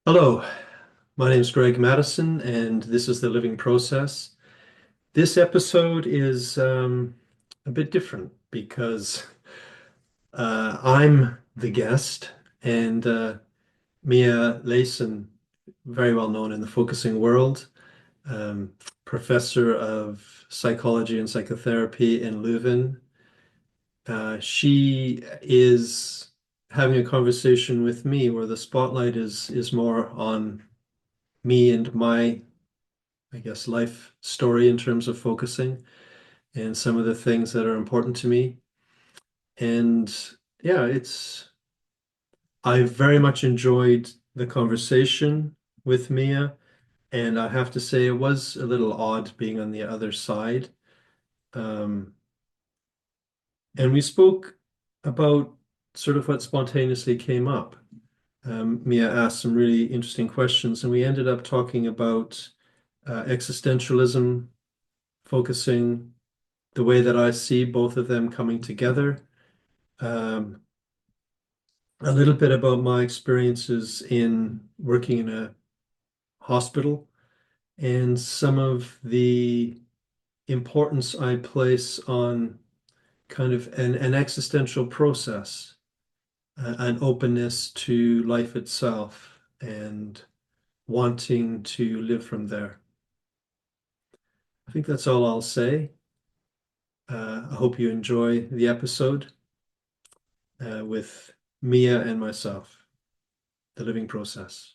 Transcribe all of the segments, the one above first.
Hello, my name is Greg Madison, and this is the Living Process. This episode is a bit different because I'm the guest, and Mia Leijssen, very well known in the focusing world, um, professor of psychology and psychotherapy in Leuven. She is having a conversation with me where the spotlight is more on me and my, I guess, life story in terms of focusing and some of the things that are important to me. And yeah, I very much enjoyed the conversation with Mia. And I have to say, it was a little odd being on the other side. Um, and we spoke about sort of what spontaneously came up. Mia asked some really interesting questions, and we ended up talking about existentialism, focusing, the way that I see both of them coming together, um, a little bit about my experiences in working in a hospital, and some of the importance I place on kind of an existential process, an openness to life itself, and wanting to live from there. I think that's all I'll say. I hope you enjoy the episode with Mia and myself, the living process.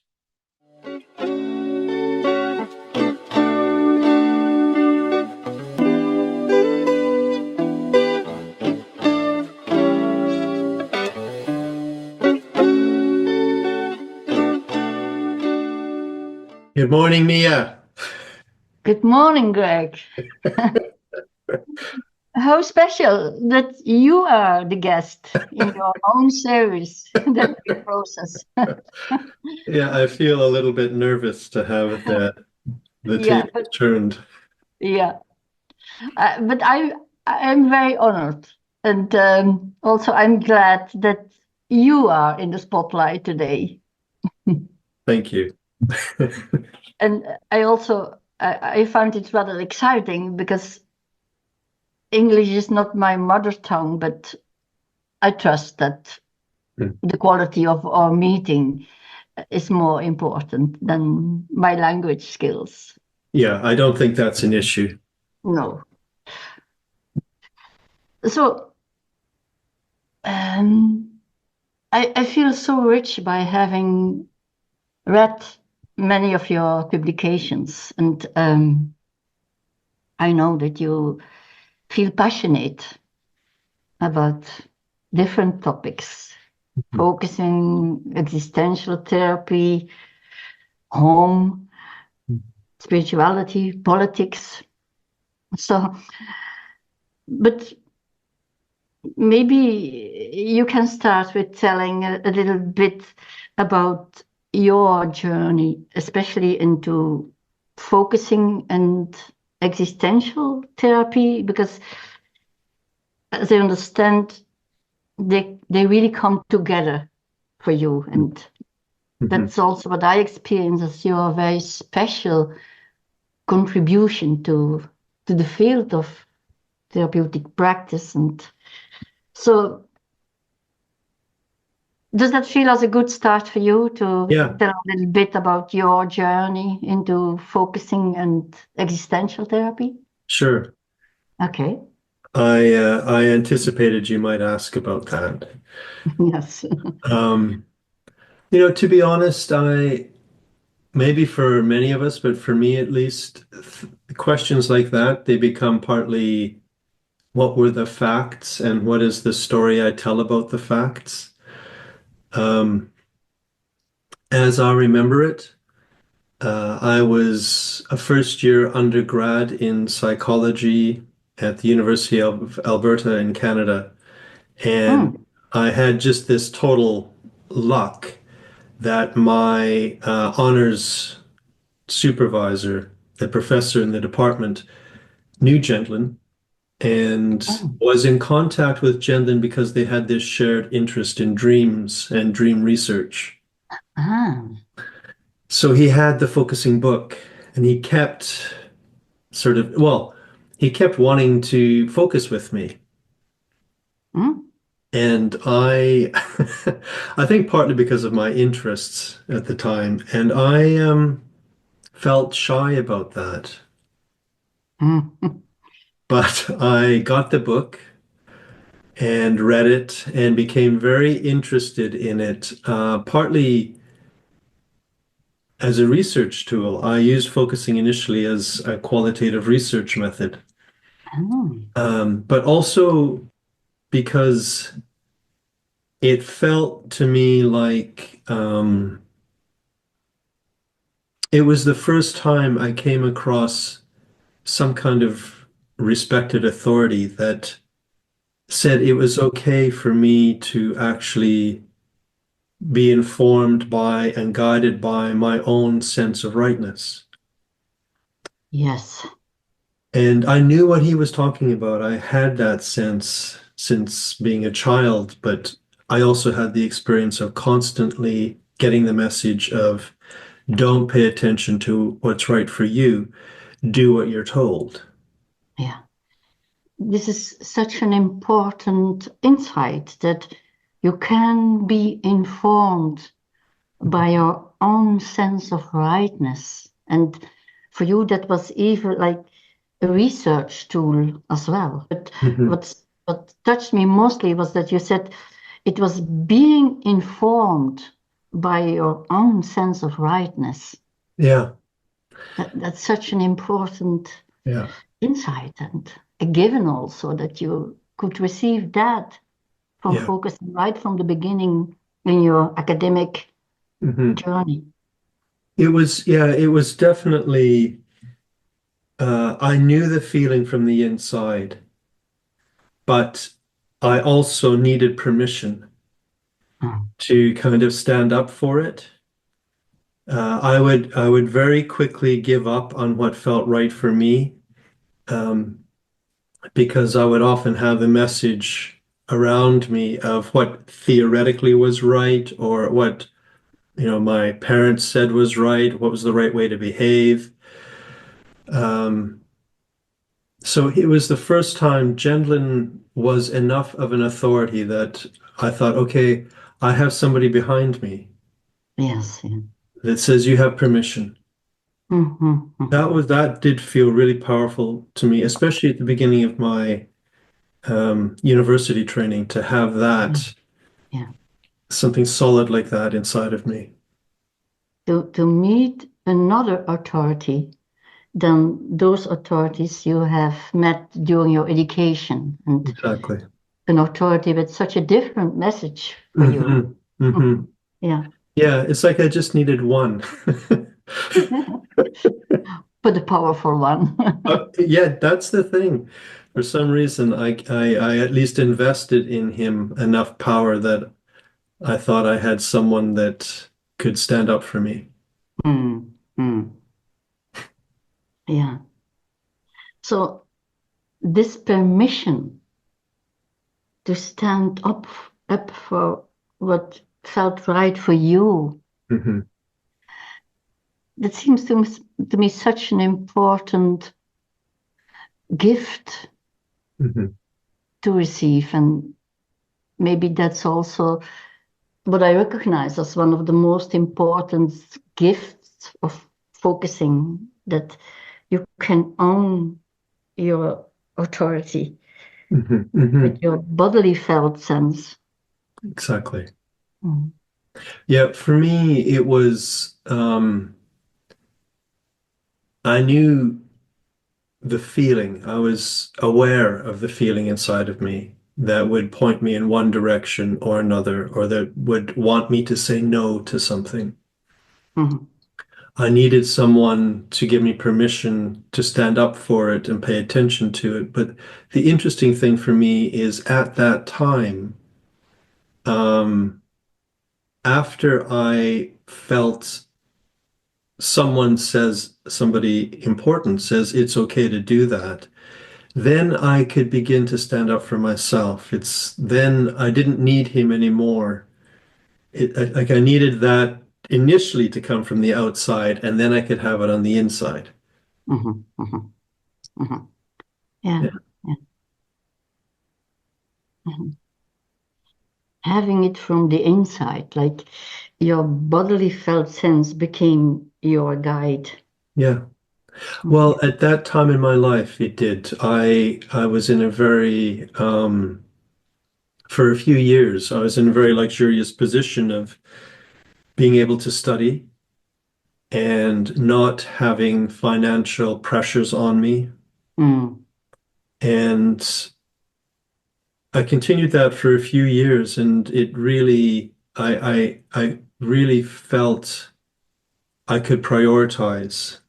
Good morning, Mia. Good morning, Greg. How special that you are the guest in your own series, that we process. Yeah, I feel a little bit nervous to have the Yeah, tables turned. yeah. But I'm very honored, and also I'm glad that you are in the spotlight today. Thank you. And I found it rather exciting because English is not my mother tongue, but I trust that the quality of our meeting is more important than my language skills. Yeah, I don't think that's an issue. No. So um, I feel so rich by having read many of your publications, and I know that you feel passionate about different topics, focusing existential therapy, home, spirituality, politics. So, but maybe you can start with telling a little bit about your journey, especially into focusing and existential therapy, because as I understand, they really come together for you. And Mhm. that's also what I experience as your very special contribution to the field of therapeutic practice. And so does that feel as a good start for you to Yeah, tell a little bit about your journey into focusing and existential therapy? sure. Okay. I anticipated you might ask about that. Yes. Um, to be honest, I maybe for many of us, but for me at least, questions like that, they become partly what were the facts and what is the story I tell about the facts. Um, as I remember it, I was a first year undergrad in psychology at the University of Alberta in Canada. And Mm. I had just this total luck that my honors supervisor, the professor in the department, knew Gentlin and Oh. was in contact with Gentlin because they had this shared interest in dreams and dream research. Ah. So he had the focusing book, and he kept sort of, well, he kept wanting to focus with me. Hmm? And I, I think partly because of my interests at the time, and I felt shy about that. Hmm. But I got the book and read it and became very interested in it, partly as a research tool. I used focusing initially as a qualitative research method, Oh, but also because it felt to me like it was the first time I came across some kind of respected authority that said it was okay for me to actually be informed by and guided by my own sense of rightness. yes. And I knew what he was talking about. I had that sense since being a child, but I also had the experience of constantly getting the message of don't pay attention to what's right for you, do what you're told. Yeah. This is such an important insight that you can be informed by your own sense of rightness. And for you, that was even like a research tool as well. But Mhm. what touched me mostly was that you said it was being informed by your own sense of rightness. Yeah, That's such an important yeah, insight and a given also that you could receive that from yeah. focusing right from the beginning in your academic Hmm. journey. It was definitely, I knew the feeling from the inside, but I also needed permission Mm. to kind of stand up for it. I would very quickly give up on what felt right for me, um, because I would often have the message around me of what theoretically was right or what, my parents said was right, what was the right way to behave. Um, so it was the first time Gendlin was enough of an authority that I thought, okay, I have somebody behind me Yes, yeah. that says you have permission. Mhm, mhm. That did feel really powerful to me, especially at the beginning of my university training, to have Yeah, that yeah. something solid like that inside of me. To meet another authority than those authorities you have met during your education, and Exactly. an authority with such a different message for you. Hmm. Hmm. Yeah. Yeah, it's like I just needed one. But the powerful one. Yeah, that's the thing. For some reason, I at least invested in him enough power that I thought I had someone that could stand up for me. Mm, mm. Yeah. So this permission to stand up for what felt right for you, Hmm. that seems to me such an important gift Hmm. to receive. And maybe that's also what I recognize as one of the most important gifts of focusing, that you can own your authority Hmm. Hmm. with your bodily felt sense. Exactly. Mm. Yeah, for me, it was, I knew the feeling. I was aware of the feeling inside of me that would point me in one direction or another, or that would want me to say no to something. Mhm. I needed someone to give me permission to stand up for it and pay attention to it. But the interesting thing for me is at that time, um, after I felt somebody important says it's okay to do that, then I could begin to stand up for myself. It's then I didn't need him anymore. Like I needed that initially to come from the outside, and then I could have it on the inside. Mm-hmm, mm-hmm, mm-hmm. Yeah, Yeah. yeah. Mhm. Having it from the inside, like your bodily felt sense became your guide. Yeah. Mhm. Well, at that time in my life, it did. I was in a very for a few years, I was in a very luxurious position of being able to study and not having financial pressures on me. Mm, And I continued that for a few years, and it really, I really felt I could prioritize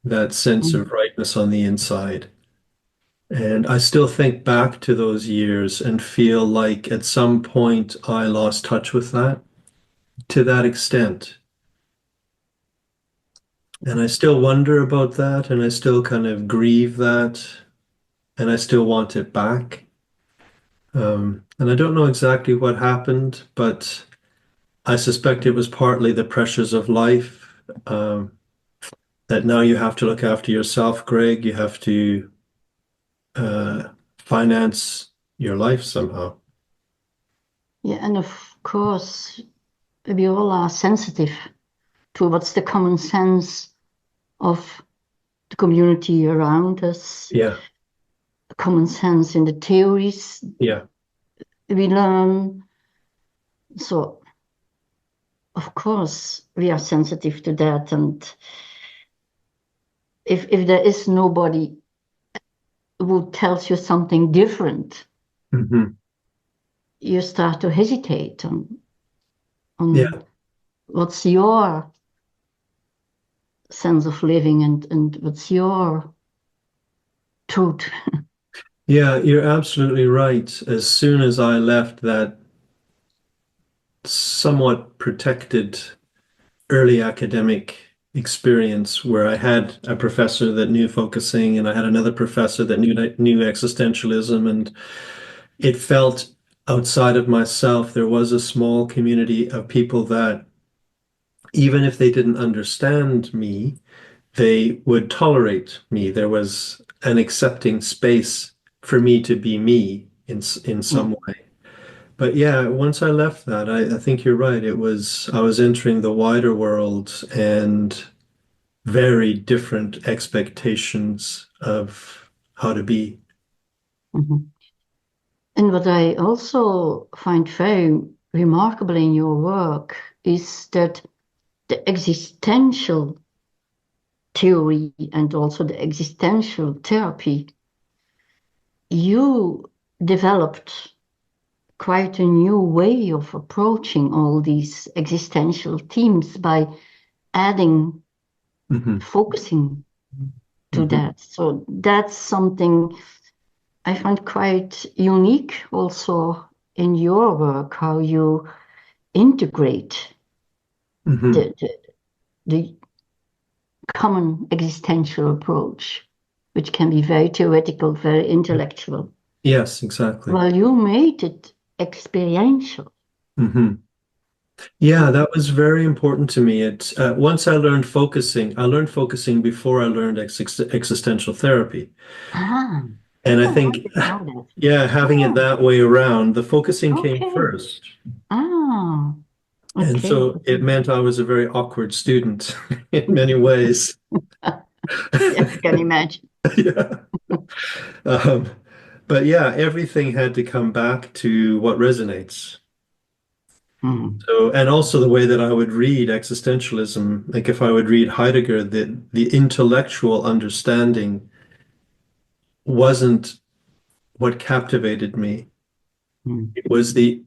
that sense mm, of rightness on the inside. And I still think back to those years and feel like at some point I lost touch with that to that extent. And I still wonder about that, and I still kind of grieve that, and I still want it back. And I don't know exactly what happened, but I suspect it was partly the pressures of life. That now you have to look after yourself, Greg. You have to uh, finance your life somehow. yeah, and of course, we all are sensitive to what's the common sense of the community around us, Yeah, common sense in the theories yeah. we learn. So, of course, we are sensitive to that. And if there is nobody who tells you something different, Hmm. you start to hesitate on Yeah, what's your sense of living and what's your truth. yeah, you're absolutely right. As soon as I left that somewhat protected early academic experience where I had a professor that knew focusing and I had another professor that knew existentialism, and it felt outside of myself there was a small community of people that even if they didn't understand me, they would tolerate me. There was an accepting space for me to be me in some Mm, way. But yeah, once I left that, I think you're right. I was entering the wider world and very different expectations of how to be. mhm. And what I also find very remarkable in your work is that the existential theory and also the existential therapy, you developed quite a new way of approaching all these existential themes by adding Hmm. focusing to Hmm. that. So that's something I find quite unique also in your work, how you integrate Hmm. the common existential approach, which can be very theoretical, very intellectual, Yes, exactly. while you made it experiential. Hmm. Yeah, that was very important to me. Once I learned focusing before I learned existential therapy. Ah, And I oh, I think, didn't know that. yeah, having it Oh, that way around, the focusing came okay. first. Ah, And okay. so it meant I was a very awkward student in many ways. Yeah, I can imagine. Yeah. Um, but yeah, everything had to come back to what resonates. Mm, So, and also the way that I would read existentialism, like if I would read Heidegger, the intellectual understanding wasn't what captivated me. mm, It was the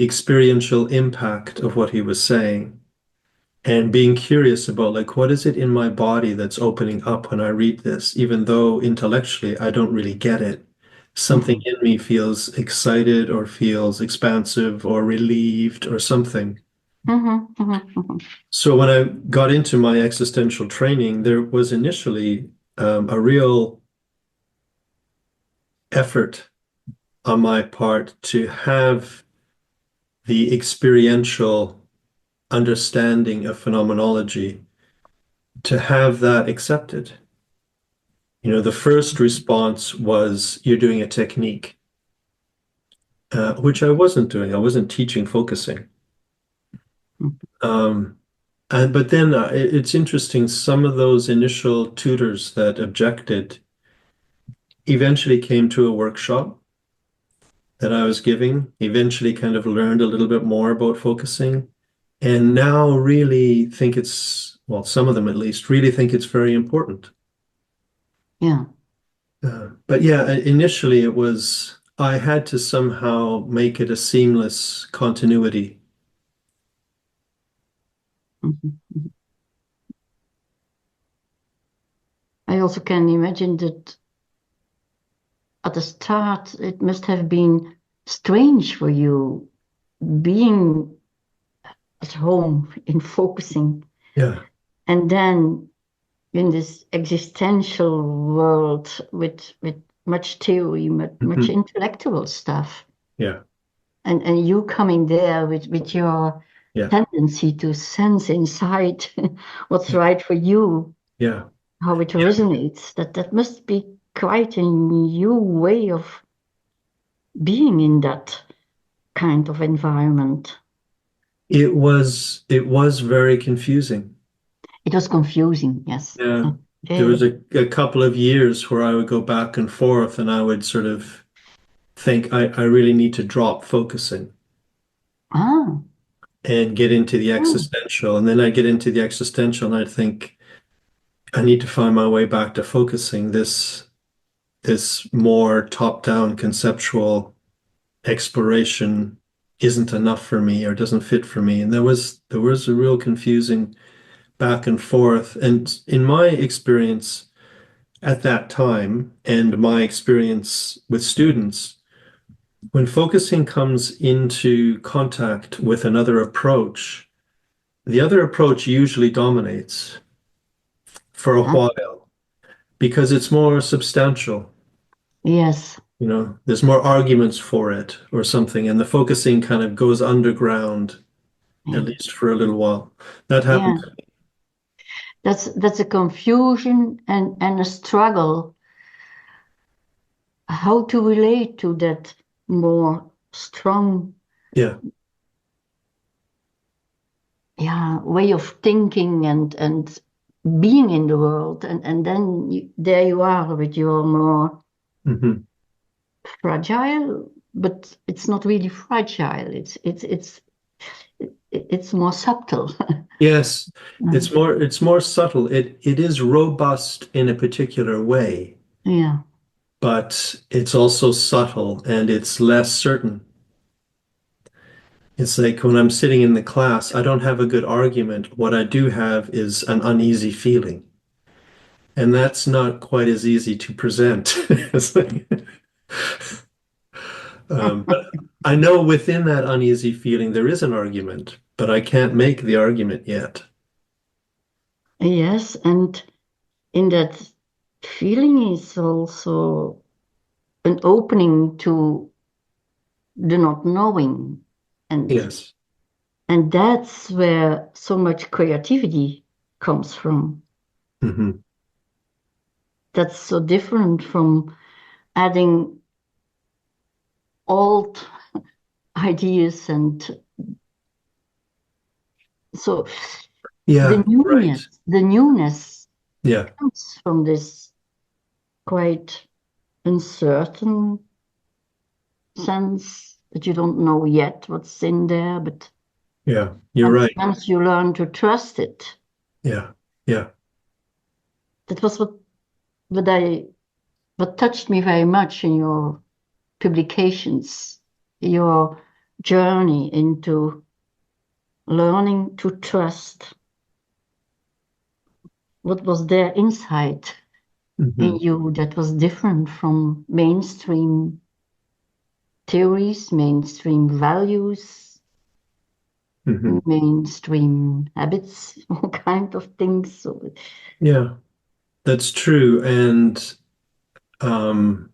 experiential impact of what he was saying and being curious about like what is it in my body that's opening up when I read this, even though intellectually I don't really get it. Something mhm, in me feels excited or feels expansive or relieved or something. mhm, mhm, mhm, So when I got into my existential training, there was initially a real effort on my part to have the experiential understanding of phenomenology to have that accepted. The first response was, you're doing a technique, which I wasn't doing. I wasn't teaching focusing. But then it's interesting, some of those initial tutors that objected eventually came to a workshop that I was giving, eventually kind of learned a little bit more about focusing, and now really think it's, well, some of them at least, really think it's very important. Yeah. But yeah, initially it was, I had to somehow make it a seamless continuity. Mhm. I also can imagine that at the start it must have been strange for you being at home in focusing, Yeah. and then in this existential world with much theory, much Mhm. intellectual stuff, Yeah. and you coming there with your Yeah. tendency to sense inside what's right for you, Yeah. how it resonates. That must be quite a new way of being in that kind of environment. It was very confusing. It was confusing, yes. Yeah. There was Very. a couple of years where I would go back and forth and I would sort of think I really need to drop focusing Ah, and get into the oh, existential. And then I get into the existential and I'd think I need to find my way back to focusing. This more top-down conceptual exploration isn't enough for me or doesn't fit for me. And there was a real confusing back and forth. And in my experience at that time and my experience with students, when focusing comes into contact with another approach, the other approach usually dominates for a ah, while because it's more substantial. yes. There's more arguments for it or something, and the focusing kind of goes underground, at Yeah. least for a little while. That Yeah. happened. That's a confusion and a struggle how to relate to that more strong, Yeah. yeah, way of thinking and being in the world, and then there you are with your more Hmm. fragile, but it's not really fragile. It's more subtle. Yes, it's more subtle. It is robust in a particular way, Yeah. but it's also subtle and it's less certain. It's like when I'm sitting in the class, I don't have a good argument. What I do have is an uneasy feeling. And that's not quite as easy to present. It's like, but I know within that uneasy feeling there is an argument, but I can't make the argument yet. Yes, and in that feeling is also an opening to the not knowing, and Yes. and that's where so much creativity comes from. Hmm. That's so different from adding old ideas, and so the Yeah, right. newness Yeah. comes from this quite uncertain sense that you don't know yet what's in there, but Yeah. You're right. once you learn to trust it, Yeah. Yeah. that was what I what touched me very much in your publications, your journey into learning to trust. What was there inside in Hmm. you that was different from mainstream theories, mainstream values, Hmm. mainstream habits, all kind of things. So, Yeah, that's true. And um,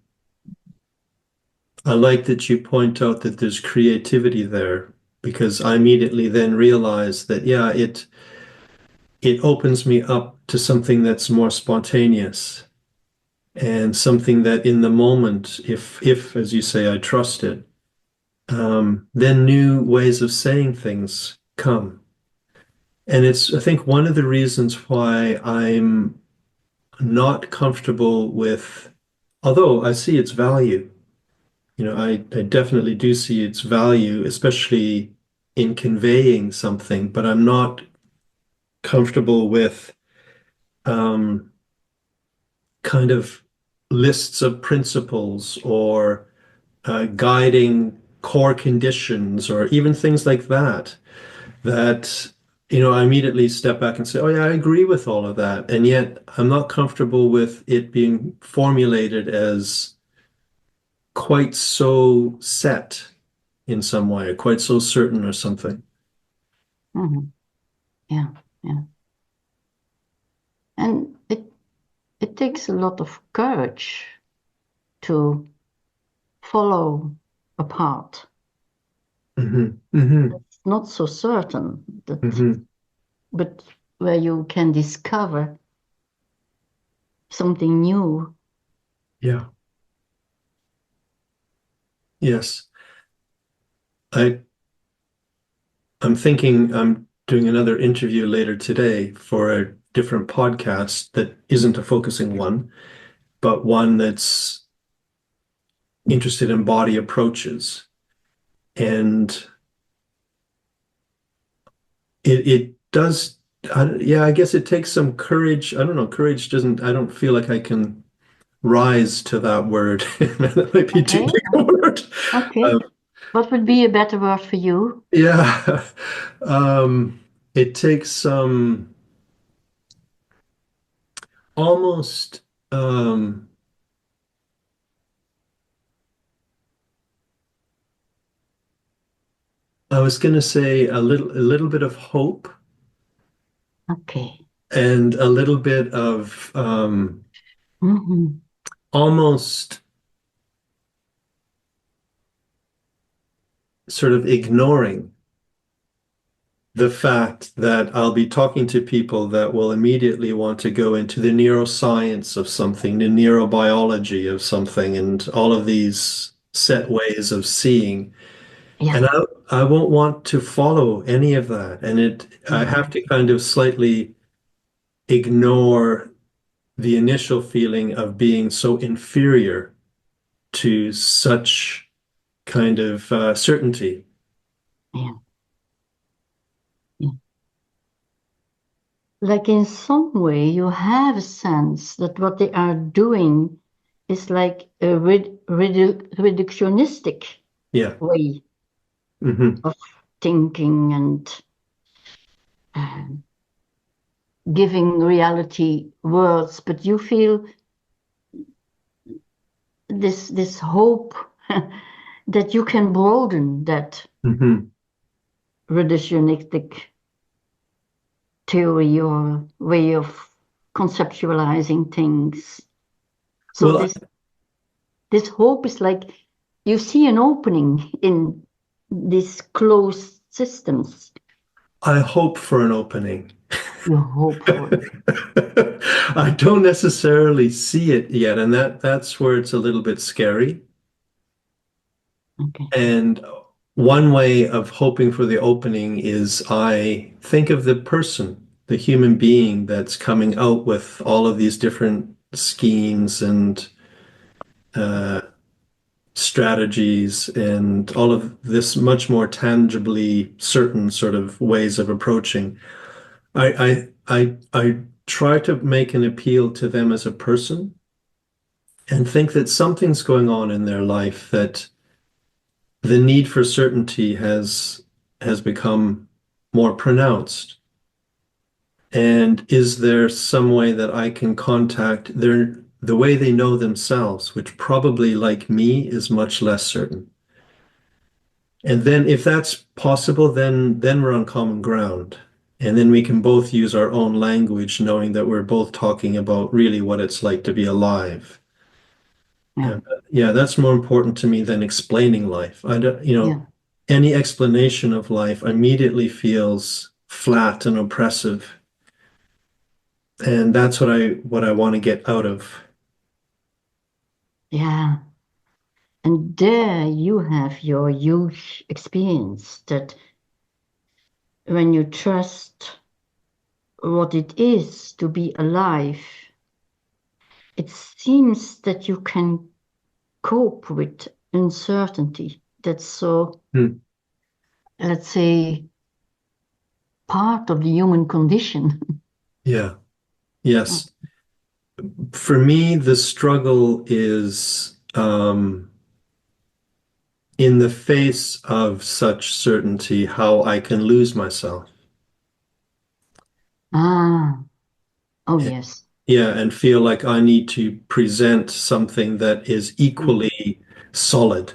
I like that you point out that there's creativity there. because I immediately then realize that, yeah, it opens me up to something that's more spontaneous and something that in the moment, if as you say, I trust it, then new ways of saying things come. And it's, I think, one of the reasons why I'm not comfortable with, although I see its value, I definitely do see its value, especially in conveying something, but I'm not comfortable with um, kind of lists of principles or guiding core conditions or even things like that, I immediately step back and say, oh, yeah, I agree with all of that. And yet I'm not comfortable with it being formulated as quite so set in some way, or quite so certain or something. Mhm. Yeah, yeah. And it takes a lot of courage to follow a path Hmm. Hmm. that's not so certain, Hmm. but where you can discover something new. Yeah. Yes. I I'm thinking I'm doing another interview later today for a different podcast that isn't a focusing one, but one that's interested in body approaches. And it does, yeah, I guess it takes some courage. I don't know, courage doesn't, I don't feel like I can rise to that word. That might be too Okay, big a word. okay. Um, What would be a better word for you? yeah. It takes some almost, I was going to say a little bit of hope Okay. and a little bit of Hmm. almost sort of ignoring the fact that I'll be talking to people that will immediately want to go into the neuroscience of something, the neurobiology of something, and all of these set ways of seeing. Yeah. And I won't want to follow any of that. And I have Mhm. to kind of slightly ignore the initial feeling of being so inferior to such kind of certainty. Yeah. Yeah. Like in some way, you have a sense that what they are doing is like a reductionistic Yeah. way Hmm. of thinking and uh, giving reality words, but you feel this hope that you can broaden that Hmm. reductionistic theory or way of conceptualizing things. So Well, this hope is like you see an opening in these closed systems. I hope for an opening. You hope for it. I don't necessarily see it yet, and that's where it's a little bit scary. Okay. And one way of hoping for the opening is I think of the person, the human being that's coming out with all of these different schemes and uh, strategies and all of this much more tangibly certain sort of ways of approaching. I try to make an appeal to them as a person and think that something's going on in their life that the need for certainty has become more pronounced. And is there some way that I can contact the way they know themselves, which probably, like me, is much less certain. And then if that's possible, then we're on common ground. And then we can both use our own language, knowing that we're both talking about really what it's like to be alive. Yeah. And yeah, that's more important to me than explaining life. I don't, Yeah. any explanation of life immediately feels flat and oppressive. And that's what I want to get out of. Yeah. And there you have your huge experience that when you trust what it is to be alive, it seems that you can cope with uncertainty. That's so, Hmm. let's say, part of the human condition. Yeah. Yes. For me, the struggle is in the face of such certainty, how I can lose myself. Ah, oh yes. Yeah, and feel like I need to present something that is Mm. equally solid.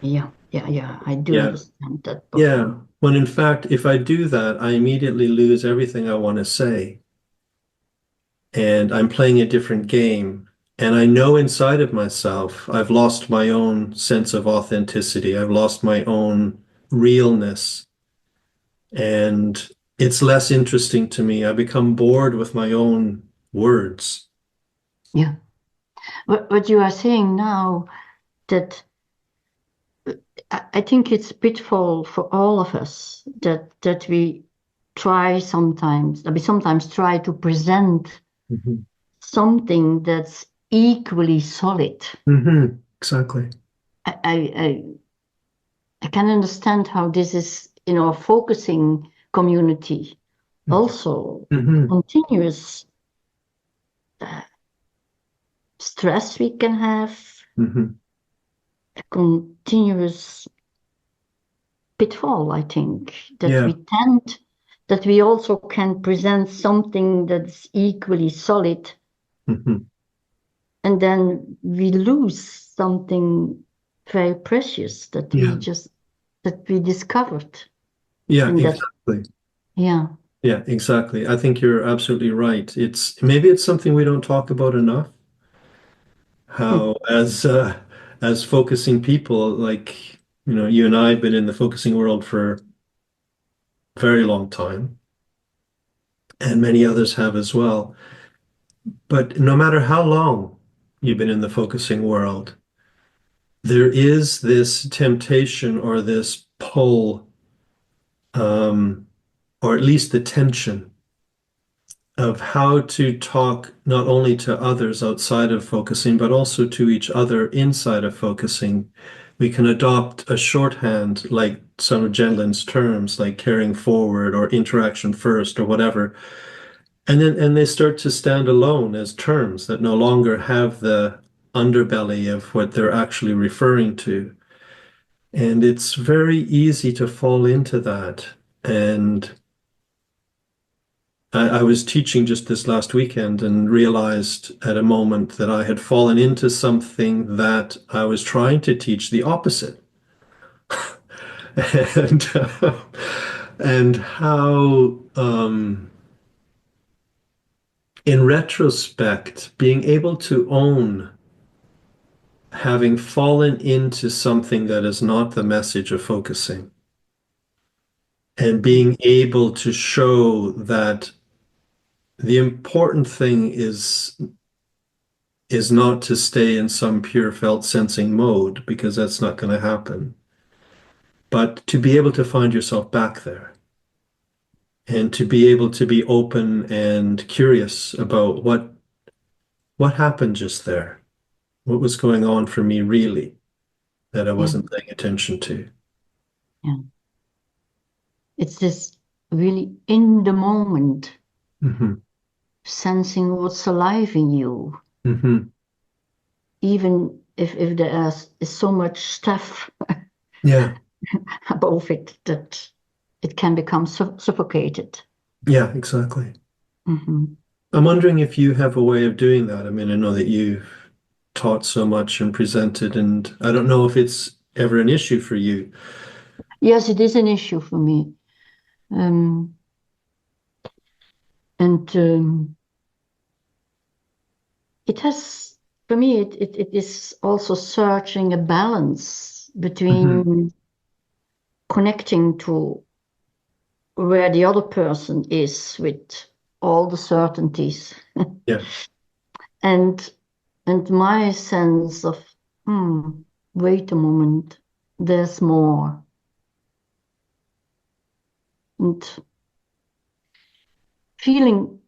Yeah, yeah, yeah. I do Yeah. understand that Yeah. perfectly. When in fact, if I do that, I immediately lose everything I want to say. And I'm playing a different game. And I know inside of myself, I've lost my own sense of authenticity. I've lost my own realness. And it's less interesting to me. I become bored with my own words. Yeah. What you are saying now, that I think it's pitfall for all of us that we try sometimes, that we sometimes try to present Mhm. something that's equally solid. Exactly. I, I, I I can understand how this is in our focusing community also Hmm. continuous uh, stress we can have, Hmm. a continuous pitfall, I think, that Yeah. we tend, that we also can present something that's equally solid, Hmm. and then we lose something very precious Yeah. that we discovered. Yeah, And that, exactly. yeah. Yeah, exactly. I think you're absolutely right. It's maybe it's something we don't talk about enough. Hmm. How as focusing people, like, you and I have been in the focusing world for a very long time, and many others have as well. But no matter how long you've been in the focusing world, there is this temptation or this pull, um, or at least the tension of how to talk not only to others outside of focusing, but also to each other inside of focusing. We can adopt a shorthand like some of Gendlin's terms, like carrying forward or interaction first or whatever. And they start to stand alone as terms that no longer have the underbelly of what they're actually referring to. And it's very easy to fall into that. And I was teaching just this last weekend and realized at a moment that I had fallen into something that I was trying to teach the opposite. And and how in retrospect, being able to own having fallen into something that is not the message of focusing and being able to show that the important thing is not to stay in some pure felt sensing mode because that's not going to happen, but to be able to find yourself back there and to be able to be open and curious about what happened just there, what was going on for me really that I Yeah, wasn't paying attention to. yeah. It's this really in the moment, Hmm. sensing what's alive in you, Hmm. even if there is so much stuff Yeah, above it that it can become suffocated. yeah, exactly. Hmm. I'm wondering if you have a way of doing that. I mean, I know that you've taught so much and presented, and I don't know if it's ever an issue for you. Yes, it is an issue for me. Um, and it has, for me, it is also searching a balance Hmm. between connecting to where the other person is with all the certainties. Yeah. and my sense of, wait a moment, there's more. And feeling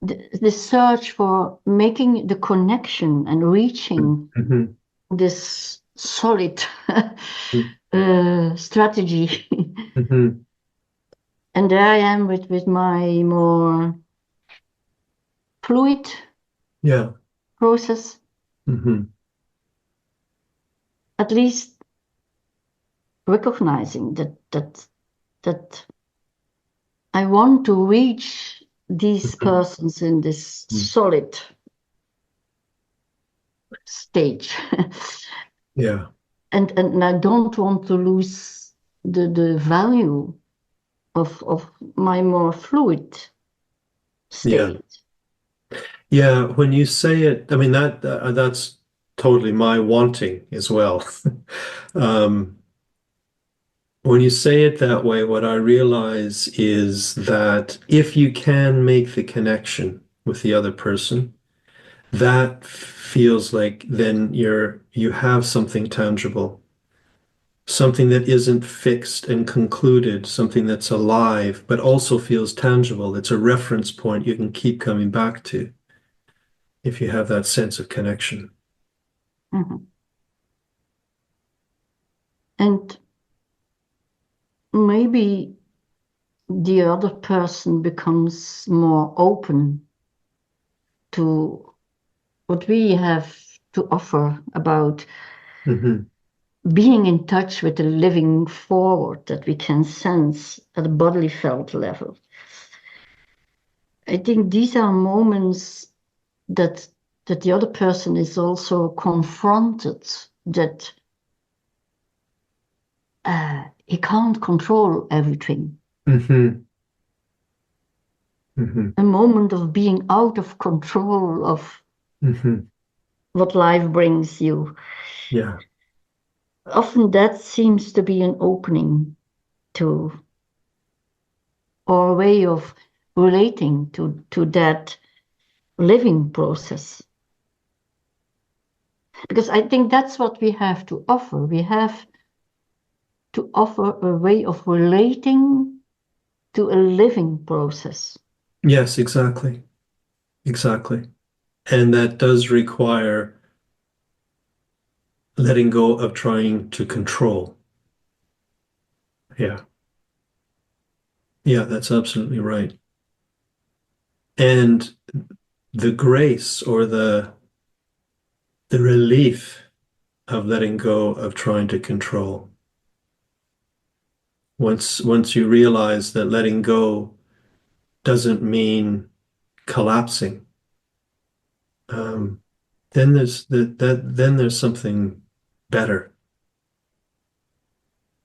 the search for making the connection and reaching Mm-hmm. this solid strategy. Mm-hmm. And there I am with my more fluid Yeah. process, Mm-hmm. at least recognizing that I want to reach these persons in this solid stage. Yeah. And I don't want to lose the value of my more fluid Yeah. state. Yeah. When you say it, I mean that's totally my wanting as well. Um, when you say it that way, what I realize is that if you can make the connection with the other person, that feels like then you have something tangible, something that isn't fixed and concluded, something that's alive, but also feels tangible. It's a reference point you can keep coming back to if you have that sense of connection. Mhm. And maybe the other person becomes more open to what we have to offer about Mm-hmm. being in touch with the living forward that we can sense at a bodily felt level. I think these are moments that the other person is also confronted that he can't control everything. Mm-hmm. Mm-hmm. A moment of being out of control of Mm-hmm. what life brings you. Yeah. Often that seems to be an opening to our way of relating to that living process. Because I think that's what we have to offer. We have to offer a way of relating to a living process. Yes, exactly. Exactly. And that does require letting go of trying to control. Yeah. Yeah, that's absolutely right. And the grace or the relief of letting go of trying to control. Once you realize that letting go doesn't mean collapsing, then there's something better.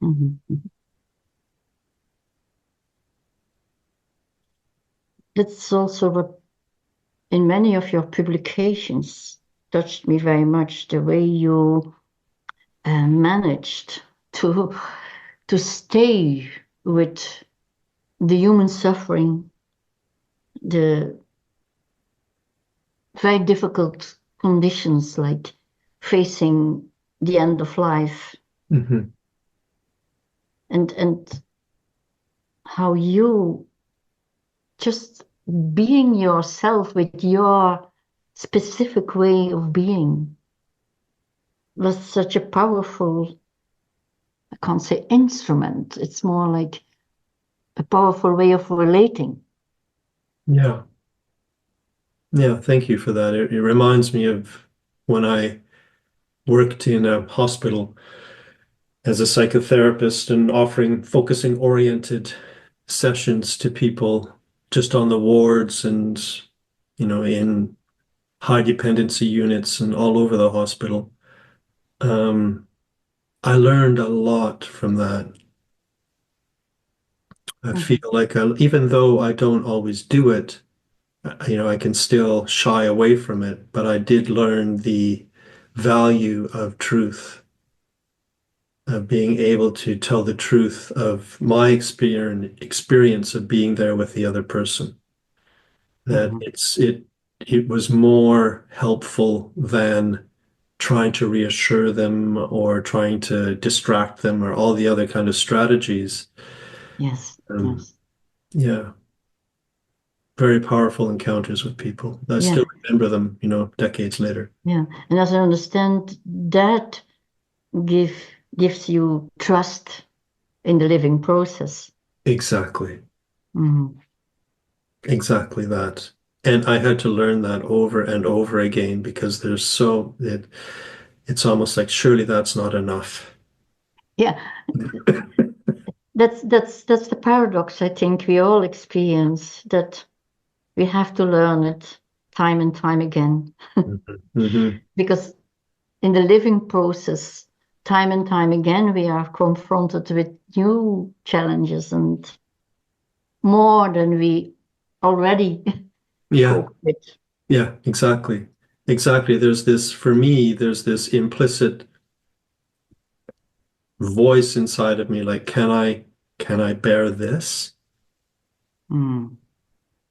Mm-hmm. That's also what in many of your publications touched me very much, the way you managed to stay with the human suffering, the very difficult conditions like facing the end of life, Mm-hmm. and how you just being yourself with your specific way of being was such a powerful, I can't say instrument, it's more like a powerful way of relating. Yeah. Yeah, thank you for that. It reminds me of when I worked in a hospital as a psychotherapist and offering focusing oriented sessions to people just on the wards and, in high dependency units and all over the hospital. Um, I learned a lot from that. I feel Mhm. like even though I don't always do it, I can still shy away from it, but I did learn the value of truth. of being able to tell the truth of my experience of being there with the other person. That Mhm. it was more helpful than trying to reassure them or trying to distract them or all the other kind of strategies. Yes, Um, yes. yeah, very powerful encounters with people. I Yeah, still remember them, decades later. yeah. And as I understand, that give gives you trust in the living process. Exactly. Mhm. Exactly that. And I had to learn that over and over again because it's almost like surely that's not enough. Yeah, that's the paradox I think we all experience, that we have to learn it time and time again. Hmm. Because in the living process, time and time again, we are confronted with new challenges and more than we already Yeah, cope with. yeah, exactly. Exactly. For me, there's this implicit voice inside of me, like, can I bear this? Mm.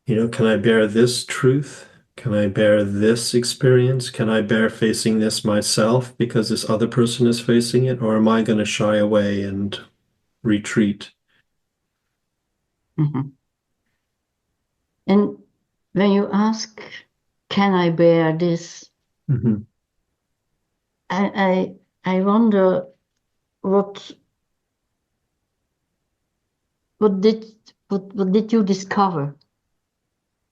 Can I bear this truth? Can I bear this experience? Can I bear facing this myself because this other person is facing it? Or am I going to shy away and retreat? Mhm. And when you ask, can I bear this? Hmm. I wonder what what did what did you discover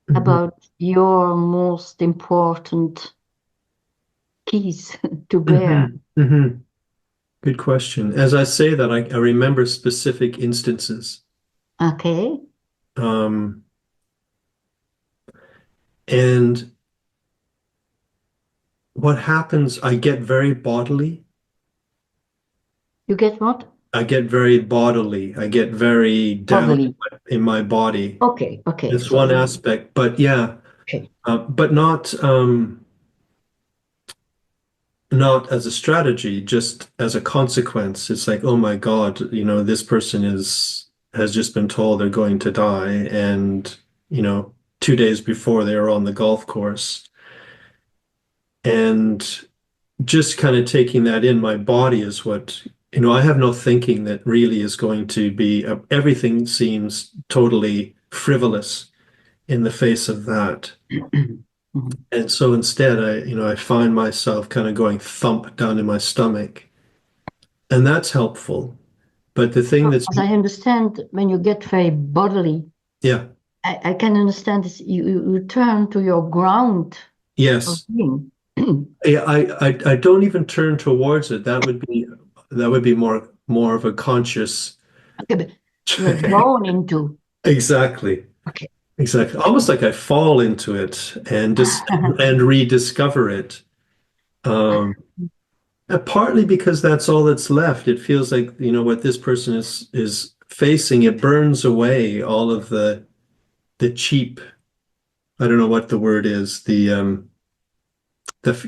Hmm. about your most important keys to bear? Hmm. Hmm. Good question. As I say that, I remember specific instances. Okay, Um, and what happens, I get very bodily. you get what? I get very bodily. I get very down Bodily. in my body. Okay, okay, It's one sorry. aspect, but yeah, Okay. but not as a strategy, just as a consequence. It's like, oh my God, this person has just been told they're going to die, and 2 days before they were on the golf course, and just kind of taking that in my body is what, I have no thinking that really is going to be, everything seems totally frivolous in the face of that. Mhm. And so instead, I find myself kind of going thump down in my stomach, and that's helpful. But the thing So, that's, as I understand, when you get very bodily, yeah, I can understand this. You turn to your ground of yes, being. yeah, I don't even turn towards it. That would be more of a conscious. Okay, but you're drawn into. Exactly. Okay. Exactly. Almost like I fall into it and rediscover it. Um, Partly because that's all that's left. It feels like, what this person is facing, it burns away all of the cheap, I don't know what the word is, the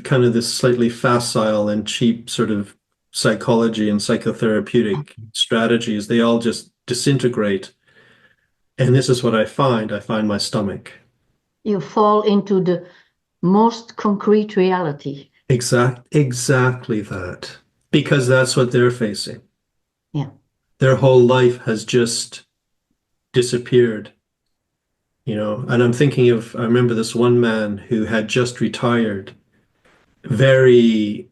kind of this slightly facile and cheap sort of psychology and psychotherapeutic strategies. They all just disintegrate. And this is what I find. I find my stomach. You fall into the most concrete reality. Exactly that. Because that's what they're facing. Yeah. Their whole life has just disappeared, and I remember this one man who had just retired, very,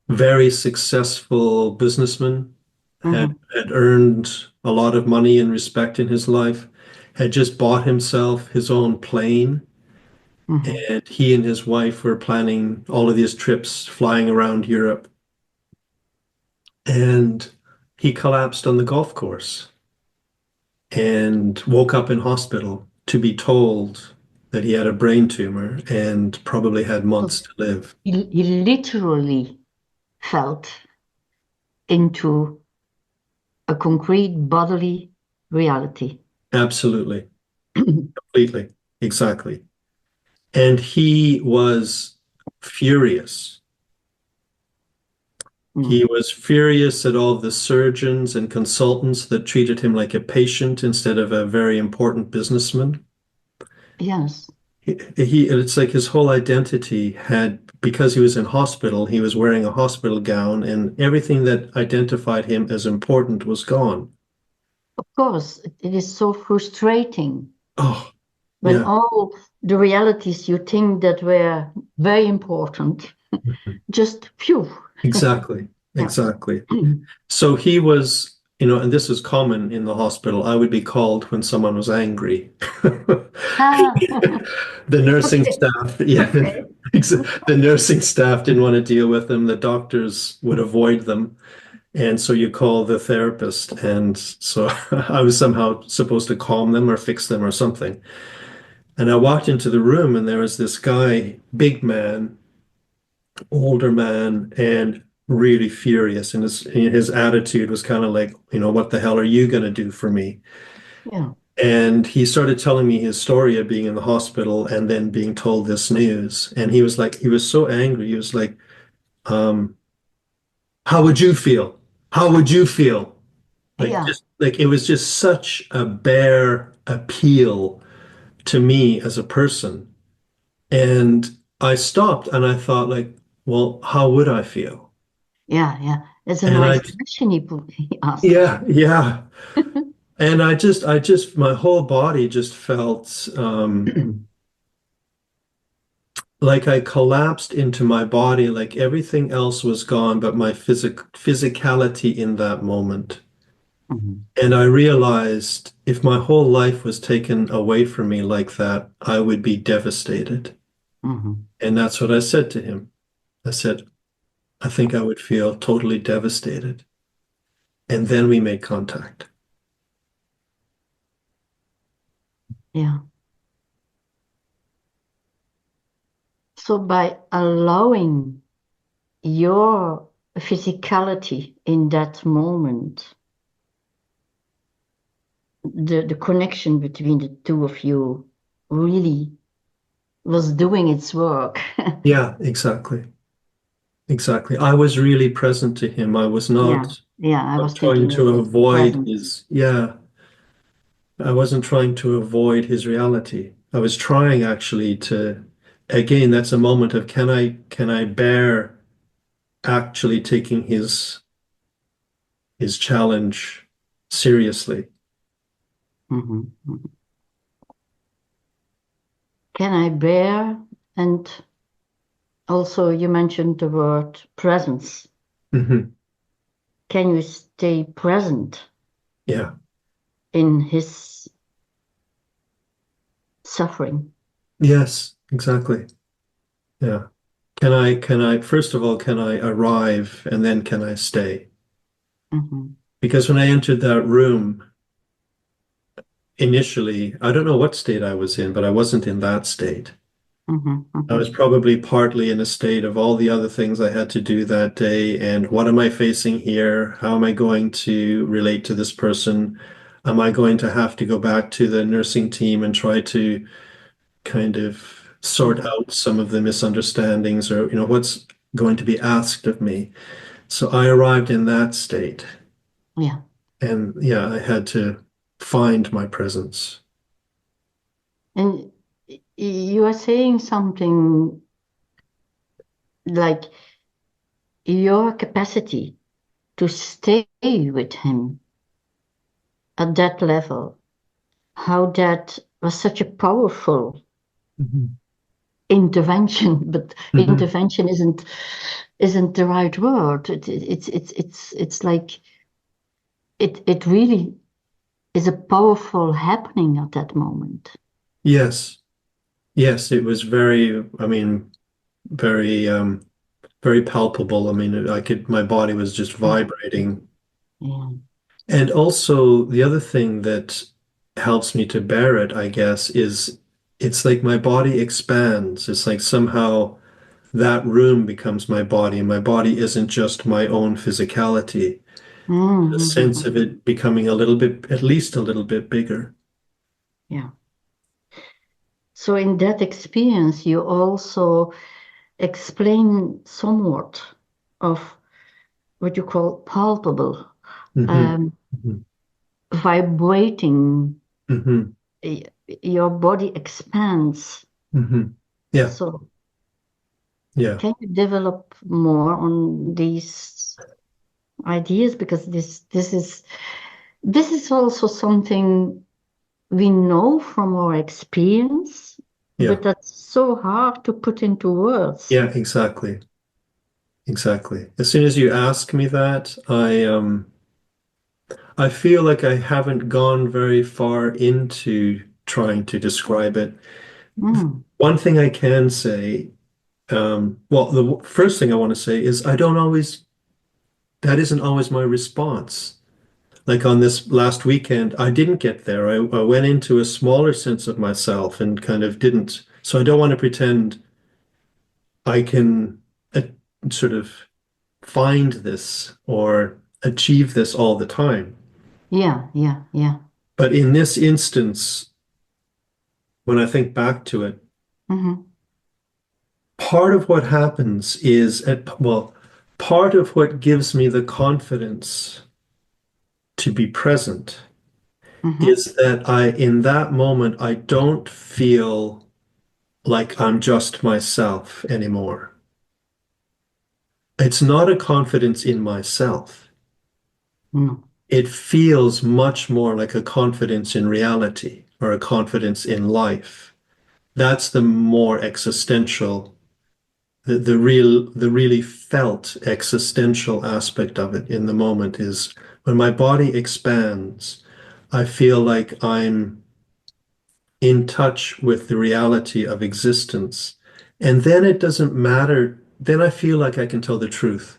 very successful businessman, had Hmm. had earned a lot of money and respect in his life, had just bought himself his own plane, Hmm. and he and his wife were planning all of these trips flying around Europe. And he collapsed on the golf course and woke up in hospital to be told that he had a brain tumor and probably had So months to live. he literally felt into a concrete bodily reality. Absolutely, completely, exactly. And he was furious. He was furious at all the surgeons and consultants that treated him like a patient instead of a very important businessman. Yes. It's like his whole identity had, because he was in hospital, he was wearing a hospital gown, and everything that identified him as important was gone. Of course, it is so frustrating Oh, when yeah. all the realities you think that were very important, just phew. Exactly. Yeah. Exactly. So he was, and this is common in the hospital. I would be called when someone was angry. Ah, The nursing okay, staff, yeah, okay. the nursing staff didn't want to deal with them. The doctors would avoid them. And so you call the therapist. And so I was somehow supposed to calm them or fix them or something. And I walked into the room and there was this guy, big man, older man, and really furious. And his attitude was kind of like, what the hell are you going to do for me? Yeah, And he started telling me his story of being in the hospital and then being told this news. And he was like, he was so angry. He was like, um, how would you feel? How would you feel? Like yeah, just like it was just such a bare appeal to me as a person. And I stopped and I thought like, well, how would I feel? yeah, yeah. It's a And nice I question he asked. yeah, yeah. And I just my whole body just felt like I collapsed into my body, like everything else was gone, but my physicality in that moment. Mhm, And I realized if my whole life was taken away from me like that, I would be devastated. mhm. And that's what I said to him. I said, I think I would feel totally devastated. And then we made contact. Yeah. So by allowing your physicality in that moment, the connection between the two of you really was doing its work. Yeah, exactly. Exactly. I was really present to him. I was Yeah, not yeah, I was trying thinking of to it, avoid presence. his, yeah, I wasn't trying to avoid his reality. I was trying actually to, again, that's a moment of can I bear actually taking his challenge seriously? Mhm, mhm. Can I bear? And also, you mentioned the word presence. Hmm. Can you stay present Yeah. in his suffering? Yes, exactly. Yeah. First of all, can I arrive and then can I stay? Mhm, Because when I entered that room initially, I don't know what state I was in, but I wasn't in that state. mhm, I was mhm, probably partly in a state of all the other things I had to do that day. And what am I facing here? How am I going to relate to this person? Am I going to have to go back to the nursing team and try to kind of sort mhm. out some of the misunderstandings or, what's going to be asked of me? So I arrived in that state. Yeah. And yeah, I had to find my presence. And you are saying something like your capacity to stay with him at that level, how that was such a powerful Mhm. intervention, but Mhm. intervention isn't the right word. It's like it really is a powerful happening at that moment. Yes. Yes, it was very, I mean, very very palpable. I mean, my body was just Yeah, vibrating. yeah. And also the other thing that helps me to bear it, I guess, is it's like my body expands. It's like somehow that room becomes my body, and my body isn't just my own physicality. A sense of Mm-hmm. it becoming a little bit, at least a little bit bigger. Yeah. So in that experience, you also explain somewhat of what you call palpable, Mm-hmm. Mm-hmm. vibrating. Mm-hmm. Your body expands. Mm-hmm. Yeah. So Yeah. can you develop more on these ideas? Because this is also something we know from our experience, Yeah. but that's so hard to put into words. Yeah, exactly. Exactly. As soon as you ask me that, I feel like I haven't gone very far into trying to describe it. Mm, One thing I can say, well, the first thing I want to say is I don't always, that isn't always my response. Like on this last weekend, I didn't get there. I went into a smaller sense of myself and kind of didn't. So I don't want to pretend I can sort of find this or achieve this all the time. yeah, yeah, yeah. But in this instance, when I think back to it, Hmm. part of what happens is, well, part of what gives me the confidence to be present Hmm. is that in that moment, I don't feel like I'm just myself anymore. It's not a confidence in myself. No. It feels much more like a confidence in reality or a confidence in life. That's the more existential, the really felt existential aspect of it in the moment is when my body expands, I feel like I'm in touch with the reality of existence. And then it doesn't matter. Then I feel like I can tell the truth.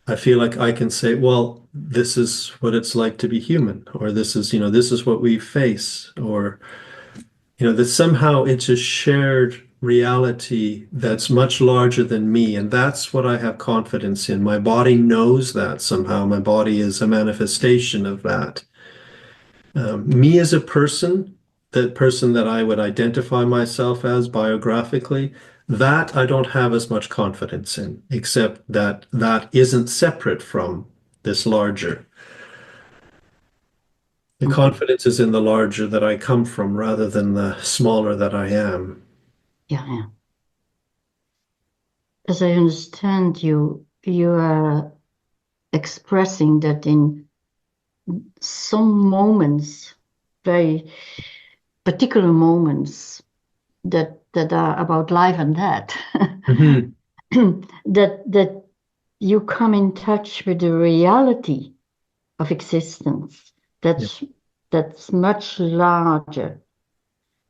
I feel like I can say, well, this is what it's like to be human, or this is, this is what we face, or, that somehow it's a shared reality that's much larger than me. And that's what I have confidence in. My body knows that somehow. My body is a manifestation of that. Me as a person, that person that I would identify myself as biographically, that I don't have as much confidence in, except that that isn't separate from this larger. The Hmm. confidence is in the larger that I come from rather than the smaller that I am. Yeah, yeah. As I understand you, you are expressing that in some moments, very particular moments that are about life and death, Mhm. that you come in touch with the reality of existence Yeah, that's much larger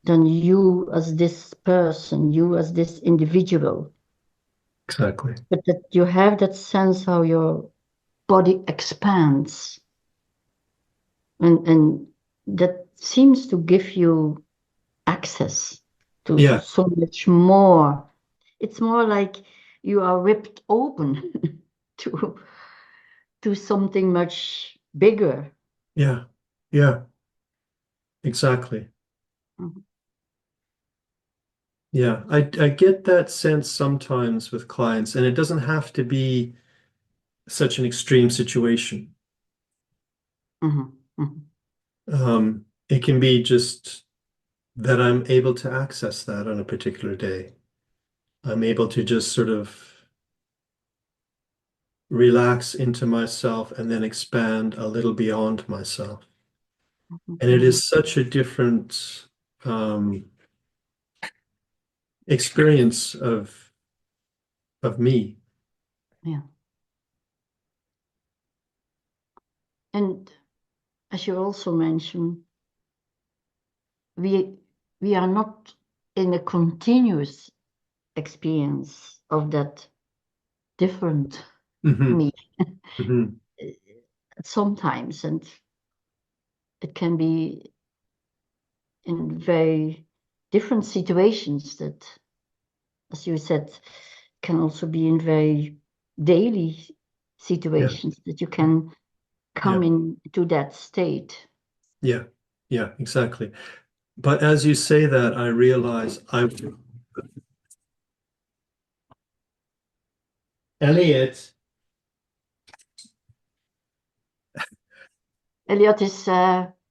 than you as this person, you as this individual, exactly. but that you have that sense how your body expands, and that seems to give you access to Yeah, so much more. It's more like you are ripped open to something much bigger. yeah, yeah, exactly. Mhm. Yeah, I get that sense sometimes with clients, and it doesn't have to be such an extreme situation. Mhm. Mhm. It can be just that I'm able to access that on a particular day. I'm able to just sort of relax into myself and then expand a little beyond myself. And it Mhm. is such a different um, experience of me. Yeah. And as you also mentioned, we we are not in a continuous experience of that different Hmm. me. Hmm. Sometimes, and it can be in very different situations that, as you said, can also be in very daily Yeah, situations that you can yeah, come into that state. yeah, yeah, exactly. But as you say that, I realize Elliott, Elliott is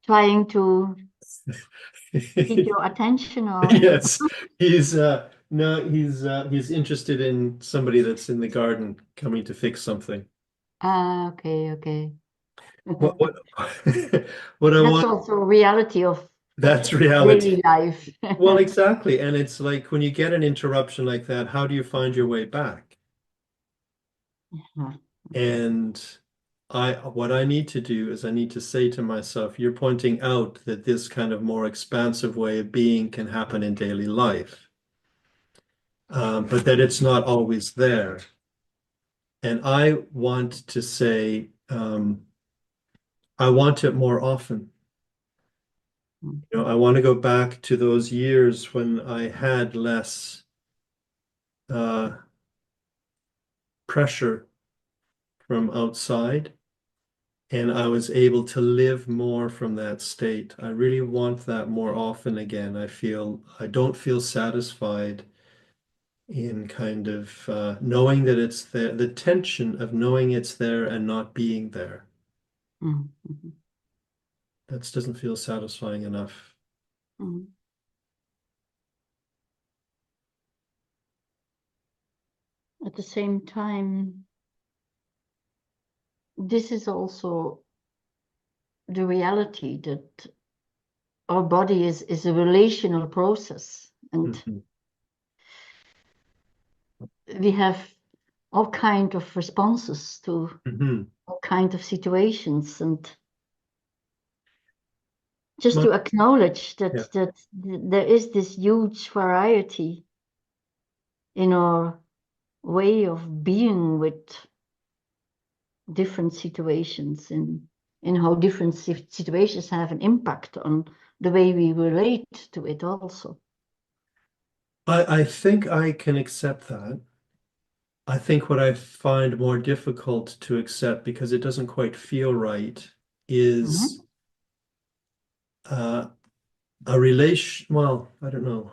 trying to get your attention, or Yes, he's no, he's interested in somebody that's in the garden coming to fix something. okay, okay. What what I That's want, also a reality of that's reality. daily life. Well, exactly. And it's like when you get an interruption like that, how do you find your way back? Yeah. And what I need to do is I need to say to myself, you're pointing out that this kind of more expansive way of being can happen in daily life, but that it's not always there. And I want to say, I want it more often. You know, I want to go back to those years when I had less uh, pressure from outside and I was able to live more from that state. I really want that more often again. I don't feel satisfied in kind of knowing that it's there, the tension of knowing it's there and not being there. Mm, mhm, That doesn't feel satisfying enough. mhm. At the same time, this is also the reality that our body is a relational process, and Mhm. we have all kind of responses to Mhm. all kind of situations, and just My- to acknowledge yeah. that there is this huge variety in our way of being with different situations, in how different situations have an impact on the way we relate to it also. I think I can accept that. I think what I find more difficult to accept because it doesn't quite feel right is Mhm. uh, a relation. Well, I don't know.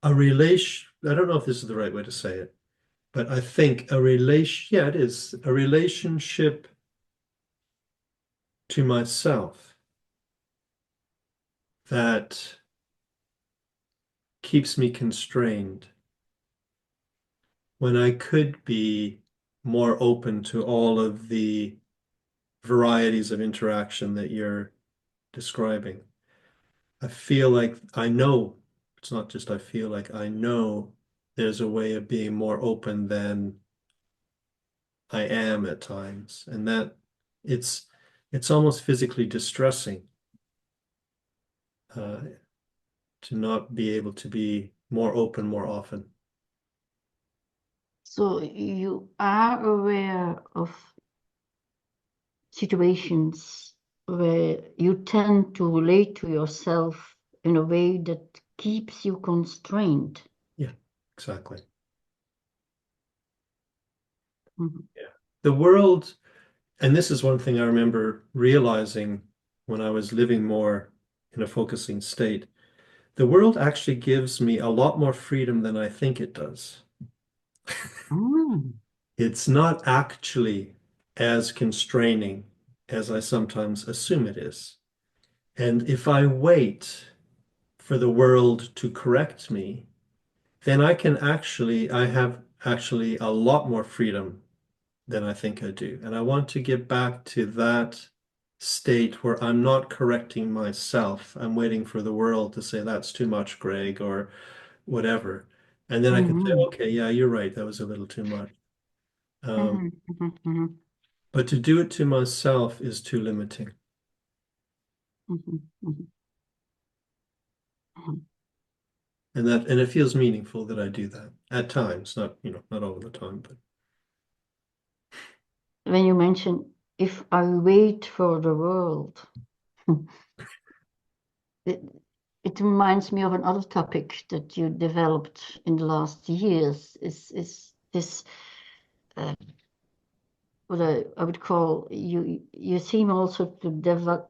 A relation. I don't know if this is the right way to say it, but I think a relation. Yeah, it is a relationship to myself that keeps me constrained when I could be more open to all of the varieties of interaction that you're describing. I feel like I know, it's not just I feel like I know there's a way of being more open than I am at times. And that it's it's almost physically distressing uh, to not be able to be more open more often. So you are aware of situations where you tend to relate to yourself in a way that keeps you constrained. Yeah, exactly. Mhm. Yeah. The world, and this is one thing I remember realizing when I was living more in a focusing state. The world actually gives me a lot more freedom than I think it does. Mm. It's not actually as constraining as I sometimes assume it is. And if I wait for the world to correct me, then I have actually a lot more freedom than I think I do. And I want to get back to that state where I'm not correcting myself. I'm waiting for the world to say, that's too much, Greg, or whatever. And then I can say, Mhm. okay, yeah, you're right. That was a little too much. Um, Mhm. Mhm. Mhm. but to do it to myself is too limiting. Mhm. Mhm. Mhm. And it feels meaningful that I do that at times, not, not all the time, but When you mention if I wait for the world, it, it reminds me of another topic that you developed in the last years. Is this what I would call you? You seem also to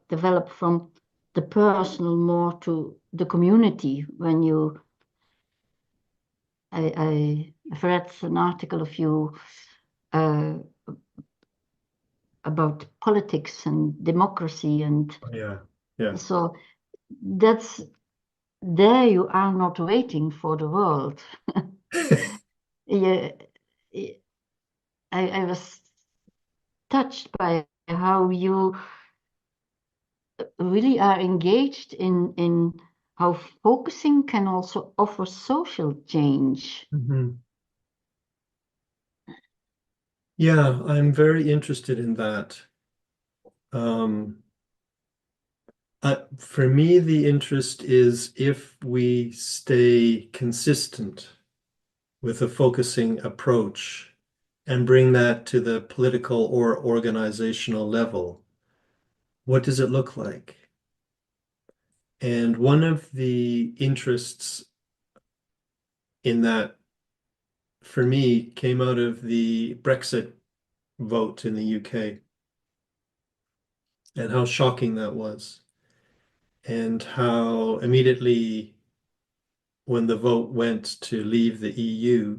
develop from the personal more to the community when you I've read an article of you uh, about politics and democracy, and Yeah, yeah. so that's there you are not waiting for the world. Yeah, I was touched by how you really are engaged in how focusing can also offer social change. Mhm. Yeah, I'm very interested in that. Um, for me, the interest is if we stay consistent with a focusing approach and bring that to the political or organizational level, what does it look like? And one of the interests in that for me came out of the Brexit vote in the UK and how shocking that was, and how immediately when the vote went to leave the EU,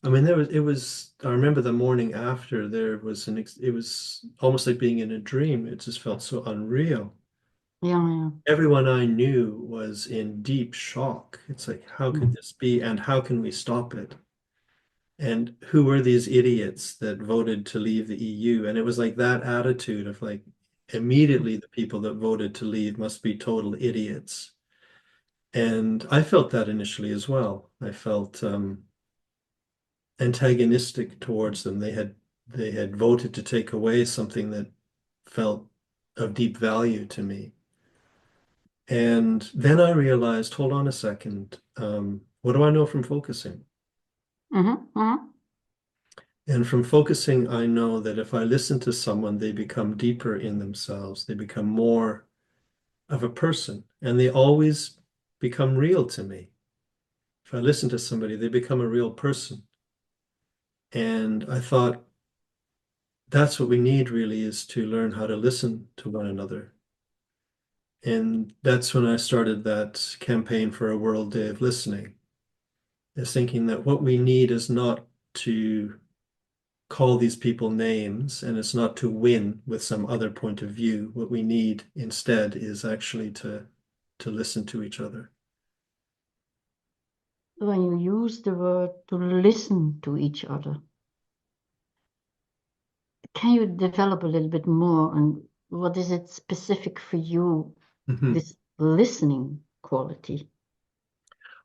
I mean, I remember the morning after there was it was almost like being in a dream. It just felt so unreal. Yeah, yeah. Everyone I knew was in deep shock. It's like, how could Mm. this be? And how can we stop it? And who were these idiots that voted to leave the EU? And it was like that attitude of like, immediately the people that voted to leave must be total idiots. And I felt that initially as well. I felt antagonistic towards them. They had voted to take away something that felt of deep value to me. And then I realized, hold on a second, what do I know from focusing? Mhm, mhm. And from focusing, I know that if I listen to someone, they become deeper in themselves. They become more of a person, and they always become real to me. If I listen to somebody, they become a real person. And I thought that's what we need really is to learn how to listen to one another. And that's when I started that campaign for a World Day of Listening, is thinking that what we need is not to call these people names and it's not to win with some other point of view. What we need instead is actually to listen to each other. When you use the word to listen to each other, can you develop a little bit more on what is it specific for you, Mhm. this listening quality?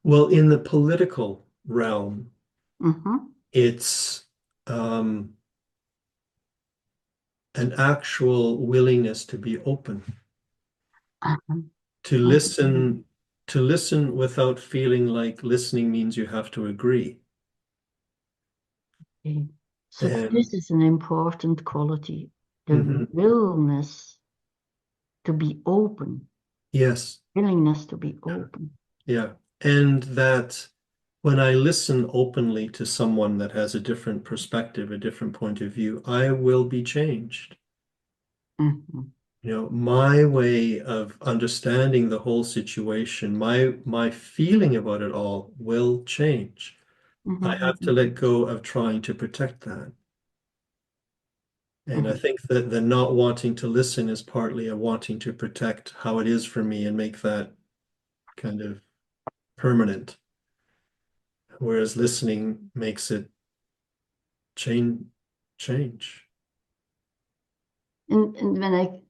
Well, in the political realm, Mm-hmm. it's an actual willingness to be open, Uh-huh. to Okay. listen, to listen without feeling like listening means you have to agree. Okay. So And this is an important quality, the mhm, willingness to be open, yes, willingness to be open. yeah. And that when I listen openly to someone that has a different perspective, a different point of view, I will be changed. Mm-hmm. My way of understanding the whole situation, my feeling about it all will change. I have Mm-hmm. to let go of trying to protect that. And I Mm-hmm. think that the not wanting to listen is partly a wanting to protect how it is for me and make that kind of permanent, whereas listening makes it change change. And when I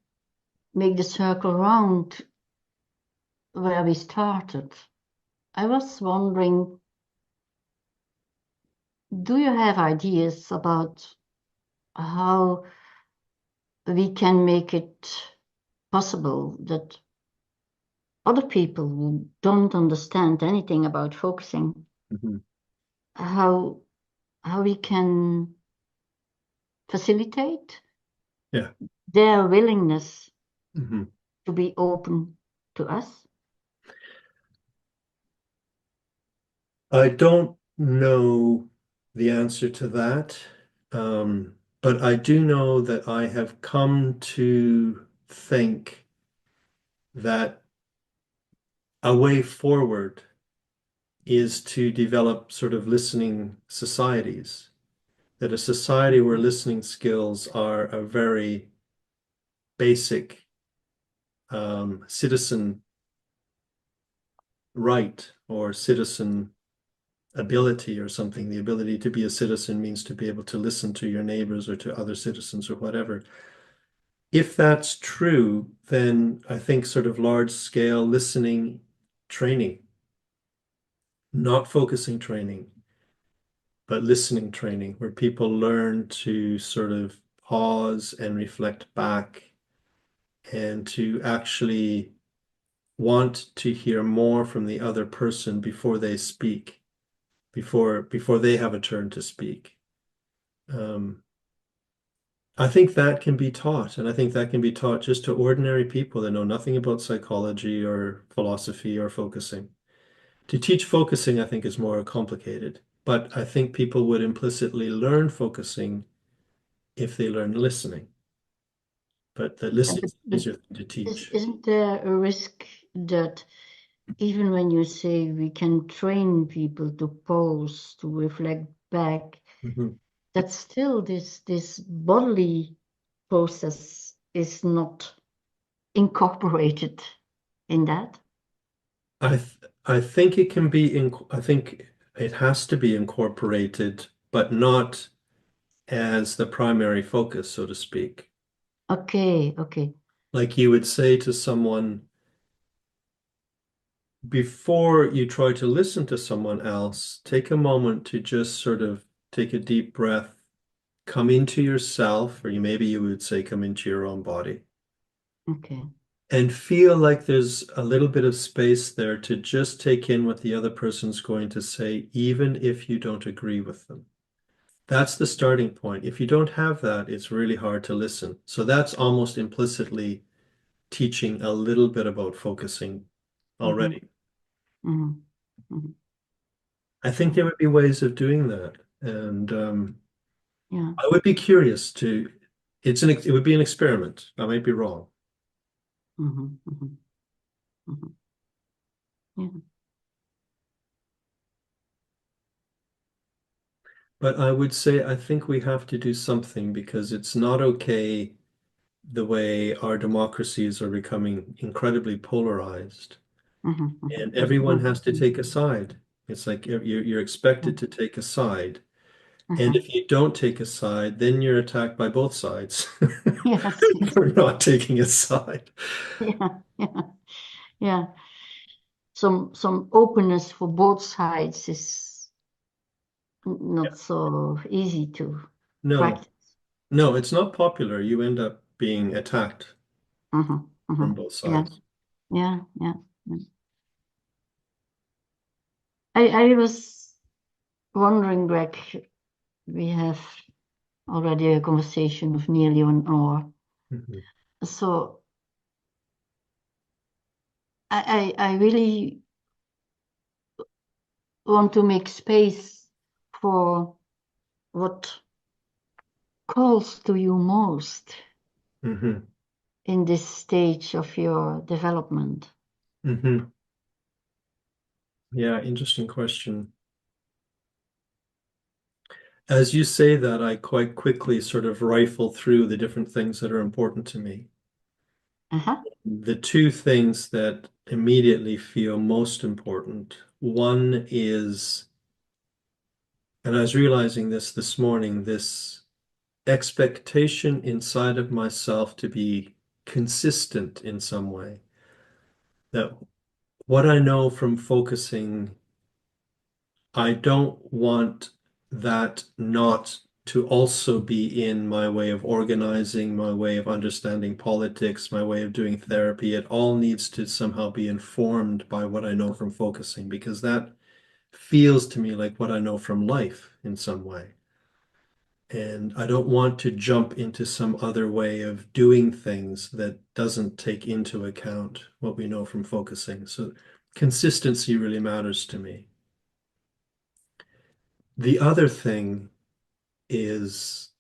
make the circle round where we started, I was wondering, do you have ideas about how we can make it possible that other people who don't understand anything about focusing, Mhm. how we can facilitate Yeah. their willingness Mhm. to be open to us? I don't know the answer to that, but I do know that I have come to think that a way forward is to develop sort of listening societies. That a society where listening skills are a very basic citizen right or citizen ability or something. The ability to be a citizen means to be able to listen to your neighbors or to other citizens or whatever. If that's true, then I think sort of large scale listening training, not focusing training, but listening training, where people learn to sort of pause and reflect back and to actually want to hear more from the other person before they speak, before they have a turn to speak. Um, I think that can be taught, and I think that can be taught just to ordinary people that know nothing about psychology or philosophy or focusing. To teach focusing, I think, is more complicated, but I think people would implicitly learn focusing if they learn listening. But the Yeah, listening is but easier to teach. isn't there a risk that even when you say we can train people to pause, to reflect back, Mhm. that still this bodily process is not incorporated in that? I think it can be I think it has to be incorporated, but not as the primary focus, so to speak. Okay, okay. Like you would say to someone, before you try to listen to someone else, take a moment to just sort of take a deep breath, come into yourself, or maybe you would say come into your own body, Okay. and feel like there's a little bit of space there to just take in what the other person's going to say, even if you don't agree with them. That's the starting point. If you don't have that, it's really hard to listen. So that's almost implicitly teaching a little bit about focusing Mm-hmm, already. mm-hmm, mm-hmm. I think Sure. there would be ways of doing that. And Yeah. I would be curious to, it would be an experiment. I might be wrong. Mm-hmm, mm-hmm, mm-hmm. Yeah. But I would say I think we have to do something because it's not okay the way our democracies are becoming incredibly polarized. Mm-hmm, And mm-hmm, everyone mm-hmm, has to take a mm-hmm. side. It's like you're Yeah. expected to take a side. And Uh-huh. if you don't take a side, then you're attacked by both sides Yes, yes. for not taking a side. Yeah, yeah, yeah. Some openness for both sides is not so easy to No, practice. no, it's not popular. You end up being attacked Mm-hmm, mm-hmm. from both Yeah, sides. yeah, yeah. Yeah. I was wondering, Greg, we have already a conversation of nearly 1 hour. Mhm. So I really want to make space for what calls to you most Mhm. in this stage of your development. Mhm. Yeah, interesting question. As you say that, I quite quickly sort of rifle through the different things that are important to me. Uh-huh. The two things that immediately feel most important. One is, and I was realizing this morning, this expectation inside of myself to be consistent in some way. That what I know from focusing, I don't want that not to also be in my way of organizing, my way of understanding politics, my way of doing therapy. It all needs to somehow be informed by what I know from focusing, because that feels to me like what I know from life in some way. And I don't want to jump into some other way of doing things that doesn't take into account what we know from focusing. So consistency really matters to me. The other thing is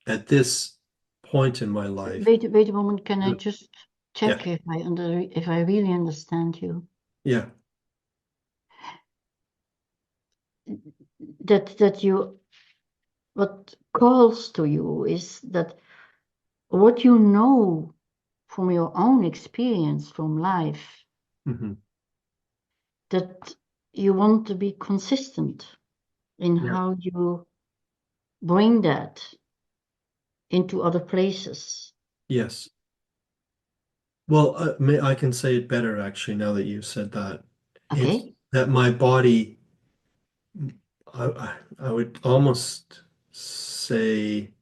at this point in my life, Wait a moment. Can I just yeah, check if I really understand you? yeah, that you, what calls to you is that what you know from your own experience from life, Hmm. that you want to be consistent in Yeah. how you bring that into other places. Yes. Well, I can say it better actually now that you've said that. It's Okay. that my body, I would almost say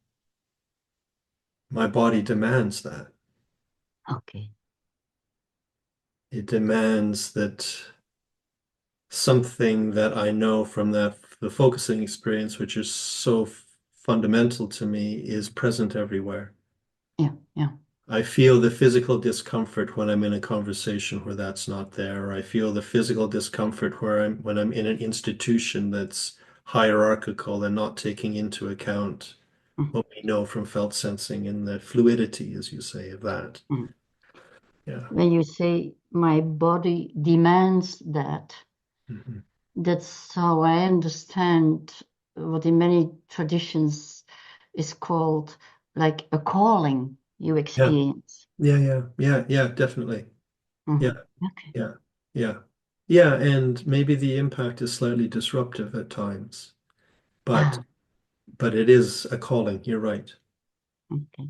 my body demands that. Okay. It demands that something that I know from the focusing experience, which is so fundamental to me, is present everywhere. Yeah. Yeah. I feel the physical discomfort when I'm in a conversation where that's not there, or I feel the physical discomfort where I'm when I'm in an institution that's hierarchical and not taking into account Mm, what we know from felt sensing and the fluidity, as you say, of that. mm. Yeah. When you say my body demands that, Mhm. that's how I understand what in many traditions is called like a calling you Yeah. experience. Yeah, definitely. Yeah, Mhm. Okay. yeah, yeah. Yeah, and maybe the impact is slightly disruptive at times, but Ah, but it is a calling. You're right. okay.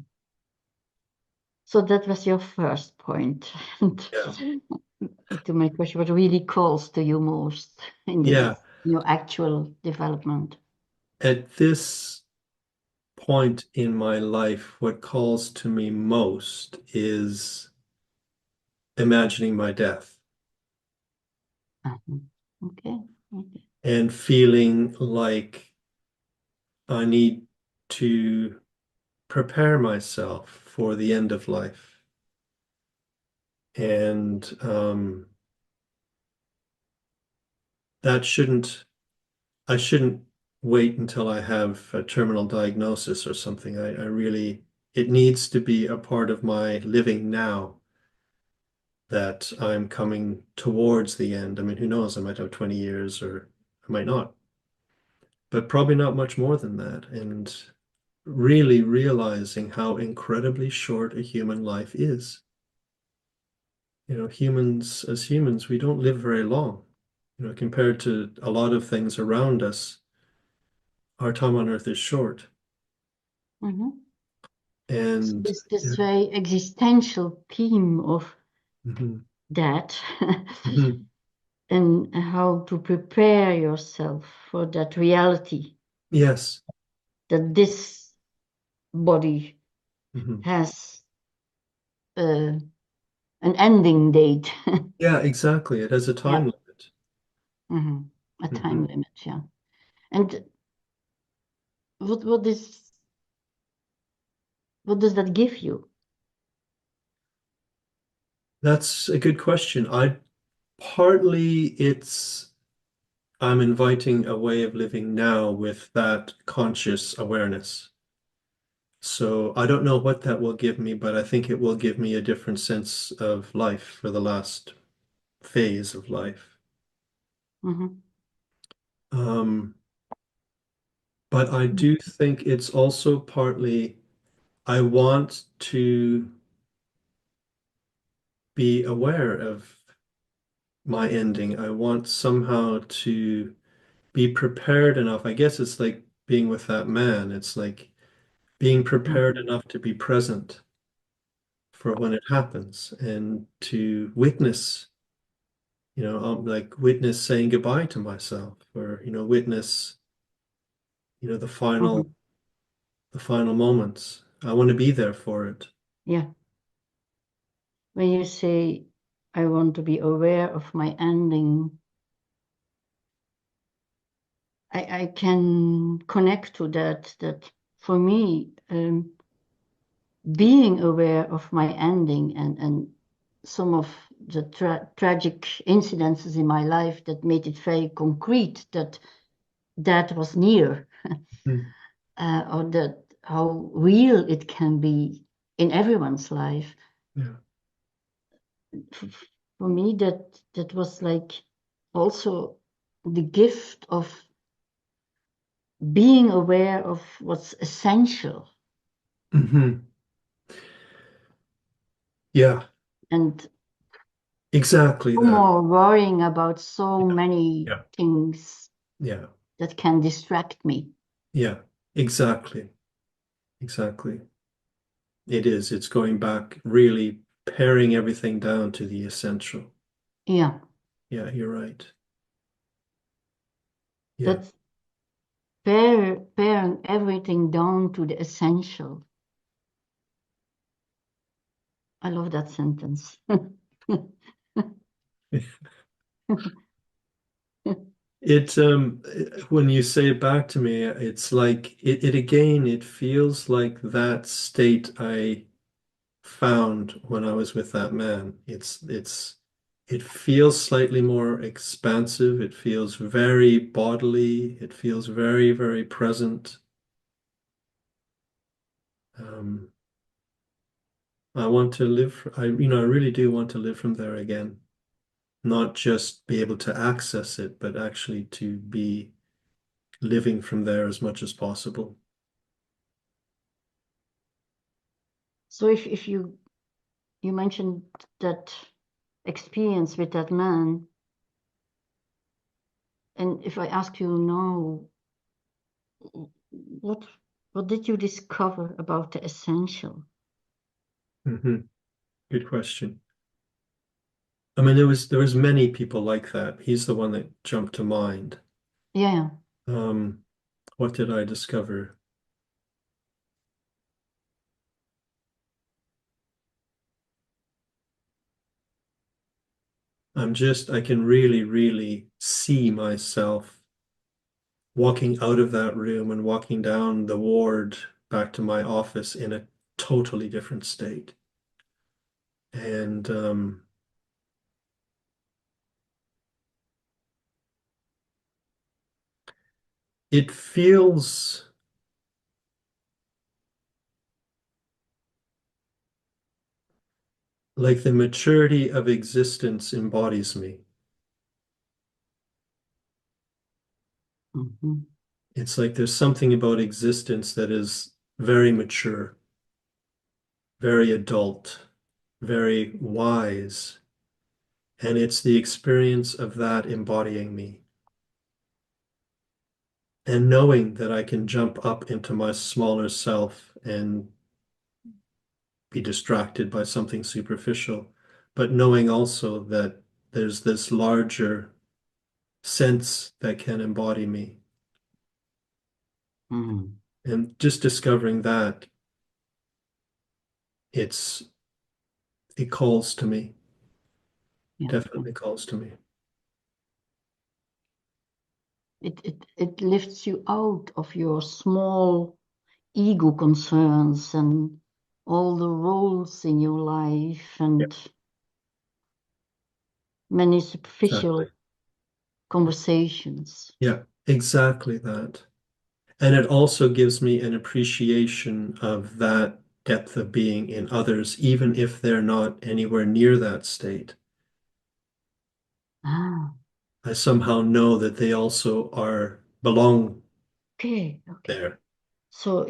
So that was your first point. Yeah. And to my question, what really calls to you most in Yeah. your actual development? At this point in my life, what calls to me most is imagining my death Mhm. Okay. Okay. and feeling like I need to prepare myself for the end of life. And that shouldn't, I shouldn't wait until I have a terminal diagnosis or something. I really, it needs to be a part of my living now that I'm coming towards the end. I mean, who knows? I might have 20 years or I might not, but probably not much more than that. And really realizing how incredibly short a human life is. You know, humans, as humans, we don't live very long. You know, compared to a lot of things around us, our time on Earth is short. Mhm. So And this yeah. very existential theme of Mhm. that Mhm. and how to prepare yourself for that reality Yes. that this body Mhm. has uh, an ending date. Yeah, exactly. It has a Yeah. time limit. Mhm. A time Mhm. limit, yeah. And what does that give you? That's a good question. I partly it's I'm inviting a way of living now with that conscious awareness. So I don't know what that will give me, but I think it will give me a different sense of life for the last phase of life. Mhm. Um, but I do think it's also partly I want to be aware of my ending. I want somehow to be prepared enough. I guess it's like being with that man. It's like being prepared Mhm. enough to be present for when it happens and to witness, like witness saying goodbye to myself or, witness, the final, Mhm. the final moments. I want to be there for it. Yeah. When you say, I want to be aware of my ending, I can connect to that. That for me, being aware of my ending and some of the tragic incidences in my life that made it very concrete that that was near, Mm. or that how real it can be in everyone's life. Yeah. For me, that was like also the gift of being aware of what's essential Hmm. Yeah, and exactly no that. more worrying about so Yeah, many yeah, things yeah, that can distract me. yeah, exactly, exactly. It is. It's going back, really paring everything down to the essential. Yeah, Yeah, you're right. Yeah. that's paring everything down to the essential. I love that sentence. When you say it back to me, it's like it again, it feels like that state I found when I was with that man. It feels slightly more expansive. It feels very bodily. It feels very, very present. Um, I want to live, I really do want to live from there again. Not just be able to access it, but actually to be living from there as much as possible. So if you mentioned that experience with that man, and if I ask you now, what what did you discover about the essential? Hmm. Good question. I mean, there was many people like that. He's the one that jumped to mind. Yeah. Um, what did I discover? I can really, really see myself walking out of that room and walking down the ward back to my office in a totally different state. And it feels like the maturity of existence embodies me. Mhm. It's like there's something about existence that is very mature, very adult, very wise. And it's the experience of that embodying me. And knowing that I can jump up into my smaller self and be distracted by something superficial, but knowing also that there's this larger sense that can embody me. Mhm. And just discovering that it's it calls to me, Yeah. Yeah. definitely calls to me. It lifts you out of your small ego concerns and all the roles in your life Yeah, and many exactly. superficial conversations. Yeah, exactly that. And it also gives me an appreciation of that depth of being in others, even if they're not anywhere near that state. Ah, I somehow know that they also belong okay, okay. there. So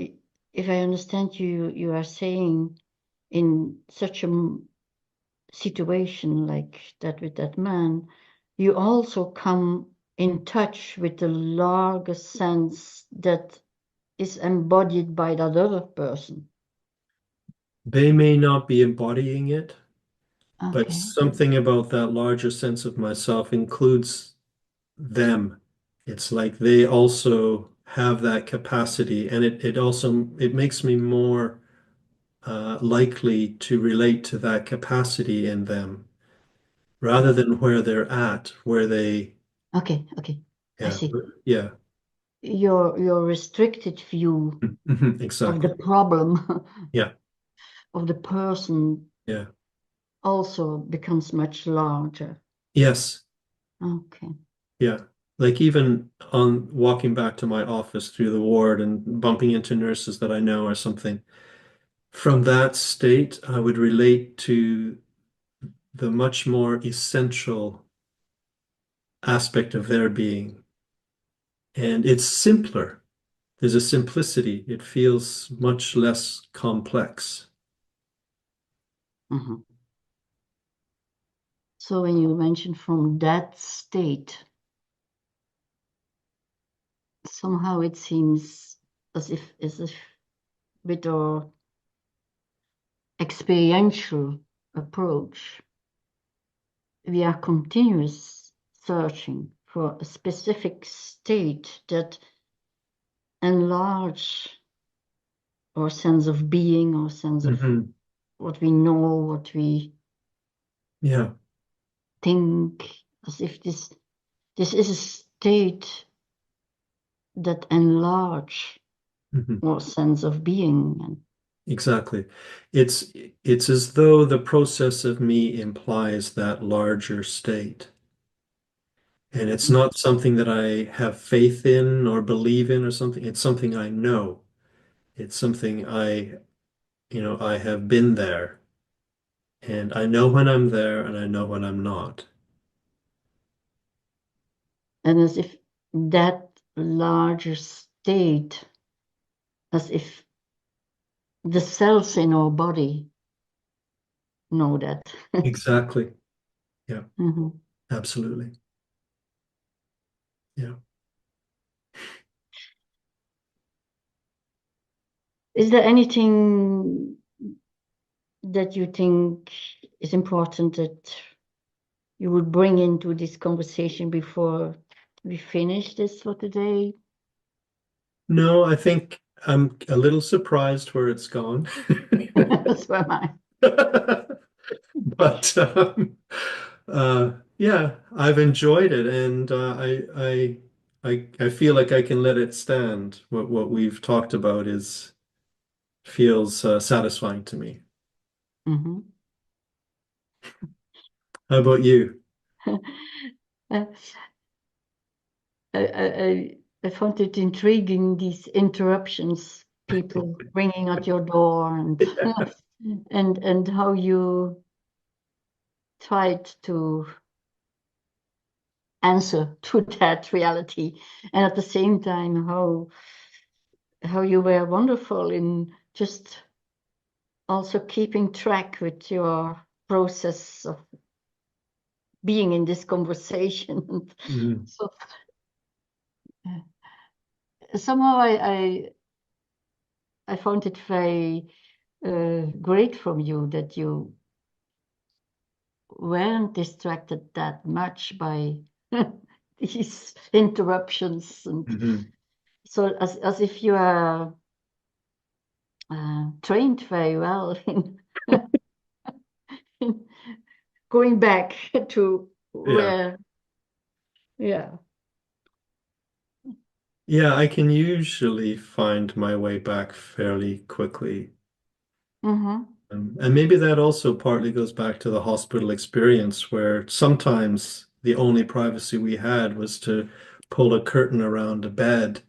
if I understand you, you are saying in such a situation like that with that man, you also come in touch with the larger sense that is embodied by that other person. They may not be embodying it, but Okay. something about that larger sense of myself includes them. It's like they also have that capacity, and it makes me more likely to relate to that capacity in them rather than where they're at, where they, Okay, okay. I yeah, see. yeah, Your restricted view mhm, of exactly. the problem Yeah, of the person yeah, also becomes much larger. yes, Okay. yeah. Like even on walking back to my office through the ward and bumping into nurses that I know or something, from that state, I would relate to the much more essential aspect of their being. And it's simpler. there's a simplicity. It feels much less complex. Mhm. So when you mention from that state, somehow it seems as if with our experiential approach, we are continuous searching for a specific state that enlarge our sense of being, our sense of Hmm. what we know, what we Yeah. think, as if this is a state that enlarge Hmm. our sense of being. And Exactly. It's it's as though the process of me implies that larger state. And it's not something that I have faith in or believe in or something. It's something I know. It's something I have been there. And I know when I'm there and I know when I'm not. and as if that larger state, as if the cells in our body know that. Exactly. Yeah, Mhm. absolutely. Yeah. Is there anything that you think is important that you would bring into this conversation before we finish this for today? No, I think I'm a little surprised where it's gone. So am I. But yeah, I've enjoyed it, and I feel like I can let it stand. What we've talked about is feels satisfying to me. Mhm. How about you? Uh, I found it intriguing, these interruptions, people ringing at your door, and and how you tried to answer to that reality, and at the same time how you were wonderful in just also keeping track with your process of being in this conversation. Mhm. So somehow I found it very great from you that you weren't distracted that much by these interruptions, and Mhm. so as if you are trained very well in going back to Yeah. where, yeah. Yeah, I can usually find my way back fairly quickly. Mm-hmm. And maybe that also partly goes back to the hospital experience where sometimes the only privacy we had was to pull a curtain around a bed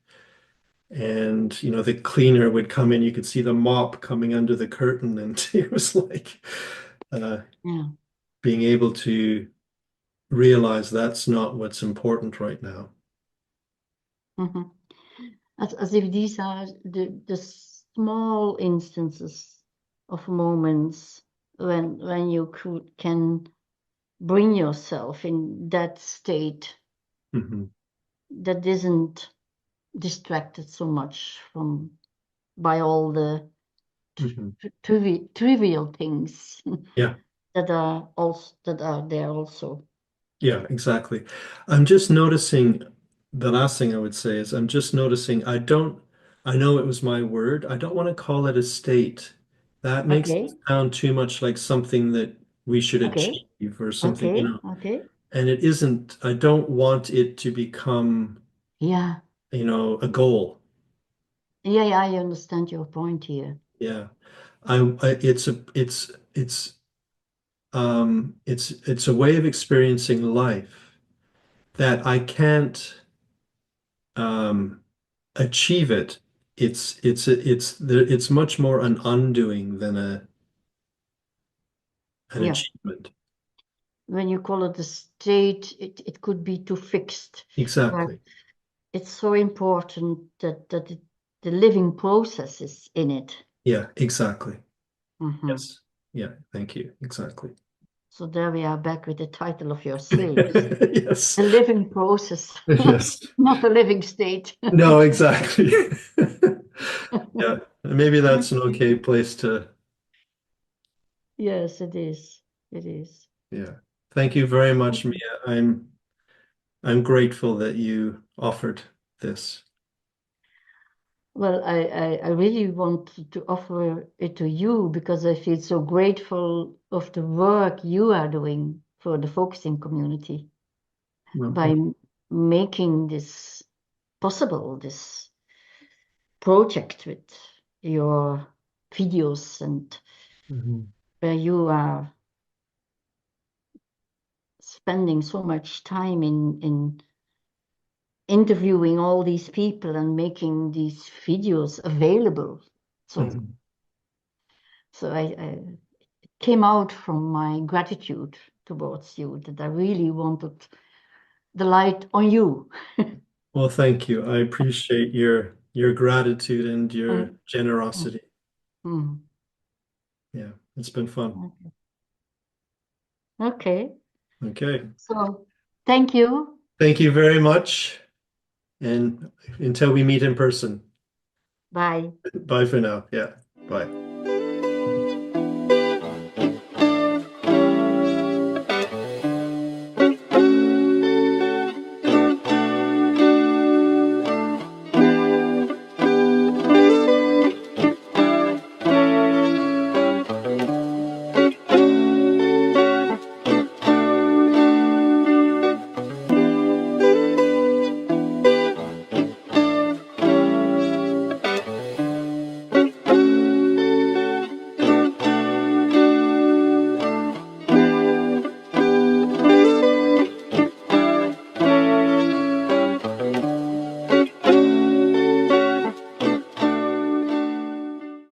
and the cleaner would come in, you could see the mop coming under the curtain and it was like uh, Yeah. being able to realize that's not what's important right now. Mm-hmm. As if these are the small instances of moments when you can bring yourself in that state Hmm. that isn't distracted so much from by all the Hmm. trivial things Yeah. that are there also. Yeah, exactly. I'm just noticing the last thing I would say is I'm just noticing I know it was my word. I don't want to call it a state. That makes it Okay, sound too much like something that we should okay, achieve or something, okay, okay. and it isn't. I don't want it to become, Yeah, a goal. yeah, I understand your point here. Yeah. It's a way of experiencing life that I can't um achieve it. It's much more an undoing than an Yeah, achievement. when you call it a state, it could be too fixed, but Exactly. it's so important that it the living processes in it. Yeah, exactly. Mhm. Yes. Yeah, thank you. Exactly. So there we are back with the title of your series. Yes. A living process, Yes. not a living state. No, exactly. Yeah, maybe that's an okay place to, Yes, it is. It is. yeah. Thank you very much, Mia. I'm grateful that you offered this. Well, I really want to offer it to you because I feel so grateful of the work you are doing for the focusing community Well, by making this possible, this project with your videos and mhm. where you are spending so much time in interviewing all these people and making these videos available. So, Mhm. so I it came out from my gratitude towards you that I really wanted the light on you. Well, thank you. I appreciate your gratitude and your Mm, mm, generosity. mm. Yeah, it's been fun. Okay, Okay. so thank you. Thank you very much. And until we meet in person, Bye. bye for now. Yeah, bye.